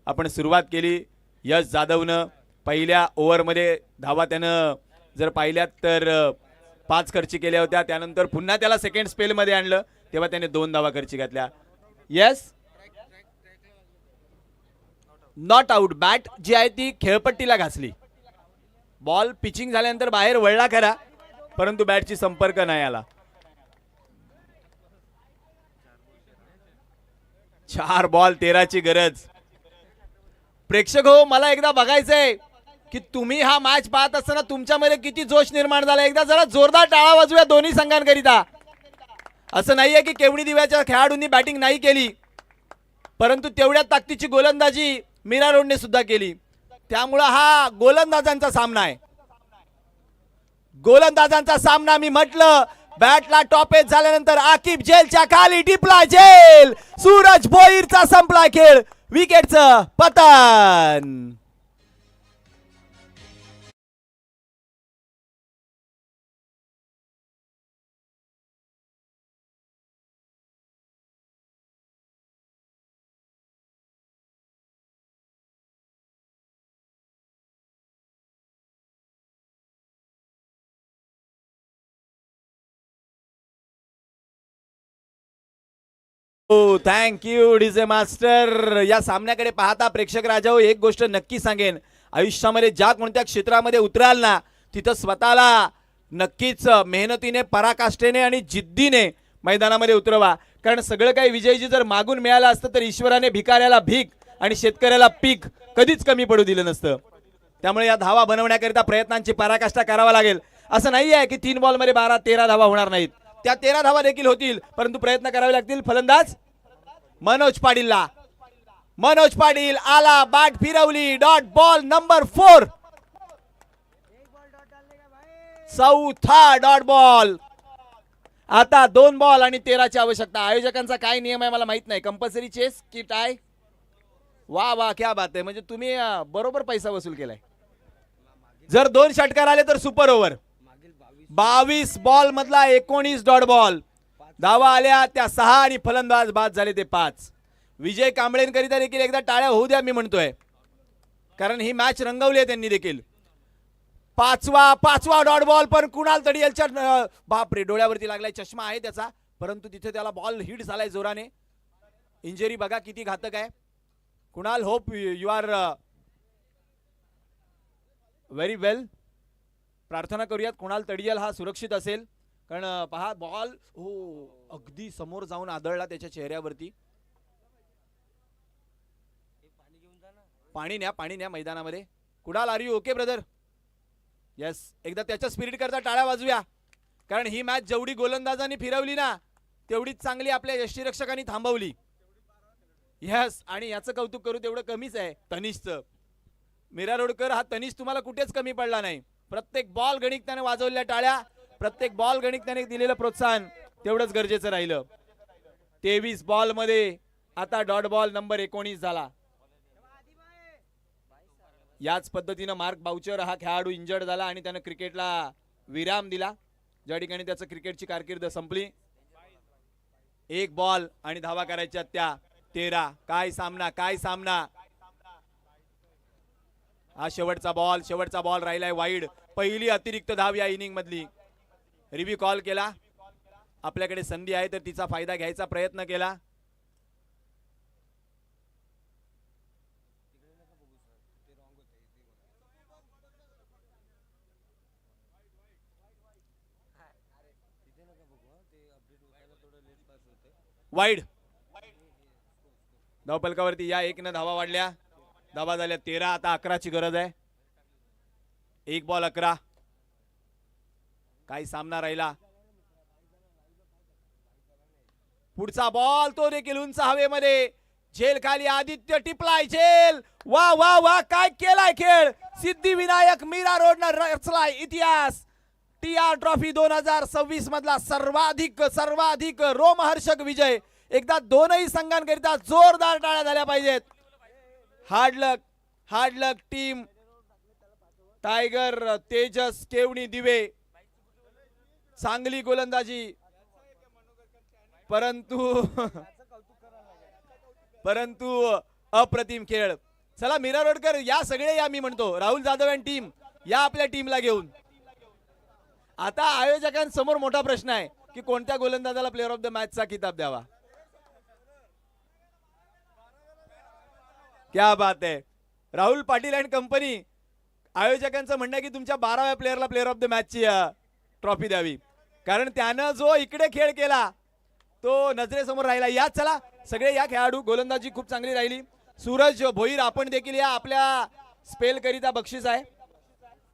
आपण सुरुवात केली यश जाधवनं पहिल्या ओव्हरमध्ये धावा त्यानं जर पाहिल्यात तर 5 खर्ची केल्या होत्या. त्यानंतर पुन्हा त्याला सेकंड स्पेलमध्ये आणलं तेव्हा त्याने 2 धावा खर्ची घातल्या. Yes, not out. बॅट जी आहे ती खेळपट्टीला घासली. बॉल पिचिंग झाल्यानंतर बाहेर वळला खरा, परंतु बॅटची संपर्क नाही आला. 4 बॉल 13 ची गरज. प्रेक्षक हो, मला एकदा बघायचंय की तुम्ही हा मॅच पाहत असताना तुमच्यामध्ये किती जोश निर्माण झाला. एकदा जरा जोरदार टाळा वाजूया दोन्ही संघांकरिता. असं नाहीये की केवणी दिव्याच्या खेळाडूंनी बॅटिंग नाही केली, परंतु तेवढ्या ताकदीची गोलंदाजी मीरा रोडने सुद्धा केली. त्यामुळे हा गोलंदाजांचा सामना आहे. गोलंदाजांचा सामना मी म्हटलं. बॅटला टॉपेज झाल्यानंतर आकिब जेलच्या खाली टिपला जेल. सूरज भोईरचा संपला खेळ. विकेटचं पतन. Thank you DJ master. या सामन्याकडे पाहता प्रेक्षक राजा हो, एक गोष्ट नक्की सांगेन, आयुष्यामध्ये ज्या कोणत्या क्षेत्रामध्ये उतराल ना तिथं स्वतःला नक्कीच मेहनतीने, पराकाष्ठेने आणि जिद्दीने मैदानामध्ये उतरवा. कारण सगळं काही विजयजी जर मागून मिळालं असतं तर ईश्वराने भिकाऱ्याला भीक आणि शेतकऱ्याला पीक कधीच कमी पडू दिलं नसतं. त्यामुळे या धावा बनवण्याकरिता प्रयत्नांची पराकाष्ठा करावा लागेल. असं नाही आहे की 3 बॉलमध्ये 12-13 धावा होणार नाहीत. त्या 13 धावा देखील होतील, परंतु प्रयत्न करावे लागतील. फलंदाज मनोज पाटीलला. मनोज पाटील आला, बॅट फिरवली, डॉट बॉल नंबर 4. चौथा डॉट बॉल. आता 2 बॉल आणि 13ची आवश्यकता. आयोजकांचा काय नियम आहे मला माहित नाही, कंपल्सरी चेस की टाय? वा वा, क्या बात आहे. म्हणजे तुम्ही बरोबर पैसा वसूल केलाय. जर 2 षटकार आले तर सुपर ओव्हर. 22 बॉल मधला 19 डॉट बॉल. धावा आल्या त्या 6 आणि फलंदाज बाद झाले ते 5. विजय कांबळेंकरिता देखील एकदा टाळ्या होऊ द्या मी म्हणतोय, कारण ही मॅच रंगवली आहे त्यांनी देखील. पाचवा डॉट बॉल, पण कुणाल तडियलच्या बापरे डोळ्यावरती लागलाय. चष्मा आहे त्याचा, परंतु तिथे त्याला बॉल हिट झालाय जोराने. इंजरी बघा किती घातक आहे. Kunal, hope you are very well. प्रार्थना करूयात कुणाल तडियल हा सुरक्षित असेल, कारण पहा बॉल हो अगदी समोर जाऊन आदळला त्याच्या चेहऱ्यावरती. पाणी न्या मैदानामध्ये. Kunal, are you okay brother? Yes. एकदा त्याच्या स्पिरिट करता टाळ्या वाजूया, कारण ही मॅच जेवढी गोलंदाजांनी फिरवली ना तेवढीच चांगली आपल्या यष्टीरक्षकांनी थांबवली. यस. आणि याचं कौतुक करू तेवढं कमीच आहे तनिषचं. मीरा रोडकर हा तनिष तुम्हाला कुठेच कमी पडला नाही. प्रत्येक बॉल गणिक त्याने वाजवलेल्या टाळ्या, प्रत्येक बॉल गणिक त्याने दिलेलं प्रोत्साहन तेवढंच गरजेचं राहिलं. 23 बॉल मध्ये आता डॉट बॉल नंबर 19 झाला. याच पद्धतीनं मार्क बाउचर हा खेळाडू इंजर्ड झाला आणि त्यानं क्रिकेटला विराम दिला, ज्या ठिकाणी त्याचं क्रिकेटची कारकीर्द संपली. 1 बॉल आणि धावा करायच्या त्या 13. काय सामना, काय सामना. हा शेवटचा बॉल राहिलाय वाईड. पहिली अतिरिक्त धाव या इनिंग मधली. रिव्ह्यू कॉल केला. आपल्याकडे संधी आहे तर तिचा फायदा घ्यायचा प्रयत्न केला. वाईड. धावपलकावरती या 1 धावा वाढल्या. धावा झाल्या 13. आता 11ची गरज आहे. 1 बॉल 11. काही सामना राहिला. पुढचा बॉल तो देखील उंच हवेमध्ये. झेल खाली आदित्य टिपलाय. झेल. वा वा वा, काय केलाय खेळ. सिद्धिविनायक मीरा रोडनं रचलाय इतिहास. TR ट्रॉफी 2026 मधला सर्वाधिक रोमहर्षक विजय. एकदा दोनही संघांकरिता जोरदार टाळ्या झाल्या पाहिजेत. हार्ड लक टीम टायगर, तेजस, केवणी, दिवे. चांगली गोलंदाजी, परंतु अप्रतिम खेळ. चला मीरा रोडकर या, सगळे या. मी म्हणतो राहुल जाधव आणि टीम या आपल्या टीमला घेऊन. आता आयोजकांसमोर मोठा प्रश्न आहे की कोणत्या गोलंदाजाला प्लेअर ऑफ द मॅचचा किताब द्यावा. क्या बात आहे. राहुल पाटील अँड कंपनी आयोजकांचं म्हणणं आहे की तुमच्या 12व्या प्लेअरला प्लेअर ऑफ द मॅचची ट्रॉफी द्यावी, कारण त्यानं जो इकडे खेळ केला तो नजरेसमोर राहिला. या चला सगळे या. खेळाडू गोलंदाजी खूप चांगली राहिली. सूरज भोईर आपण देखील या. आपल्या स्पेल करिता बक्षीस आहे.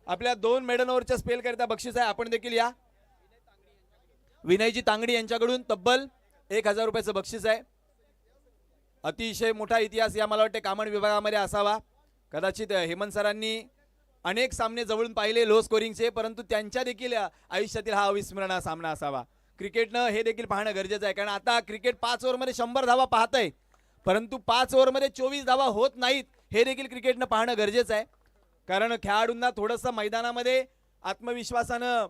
आपल्या 2 मेडन ओव्हरच्या स्पेल करिता बक्षीस आहे. आपण देखील या. विनयजी तांगडी यांच्याकडून तब्बल 1000 रुपयाचं बक्षीस आहे. अतिशय मोठा इतिहास या मला वाटते कामन विभागामध्ये असावा. कदाचित हेमंत सरांनी अनेक सामने जवळून पाहिले लो स्कोरिंगचे, परंतु त्यांच्या देखील आयुष्यातील हा अविस्मरणीय सामना असावा. क्रिकेटनं हे देखील पाहणं गरजेचं आहे, कारण आता क्रिकेट 5 ओव्हरमध्ये 100 धावा पाहतंय, परंतु 5 ओव्हरमध्ये 24 धावा होत नाहीत. हे देखील क्रिकेटनं पाहणं गरजेचं आहे, कारण खेळाडूंना थोडंसं मैदानामध्ये आत्मविश्वासानं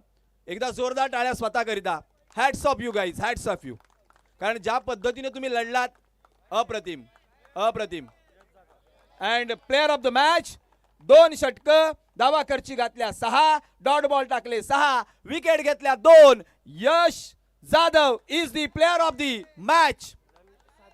एकदा जोरदार टाळ्या स्वतः करिता. Hats off you guys, hats off you. कारण ज्या पद्धतीने तुम्ही लढलात अप्रतिम. And player of the match 2 षटकं, धावा खर्ची घातल्या 6, डॉट बॉल टाकले 6, विकेट घेतल्या 2. Yash Jadhav is the player of the match.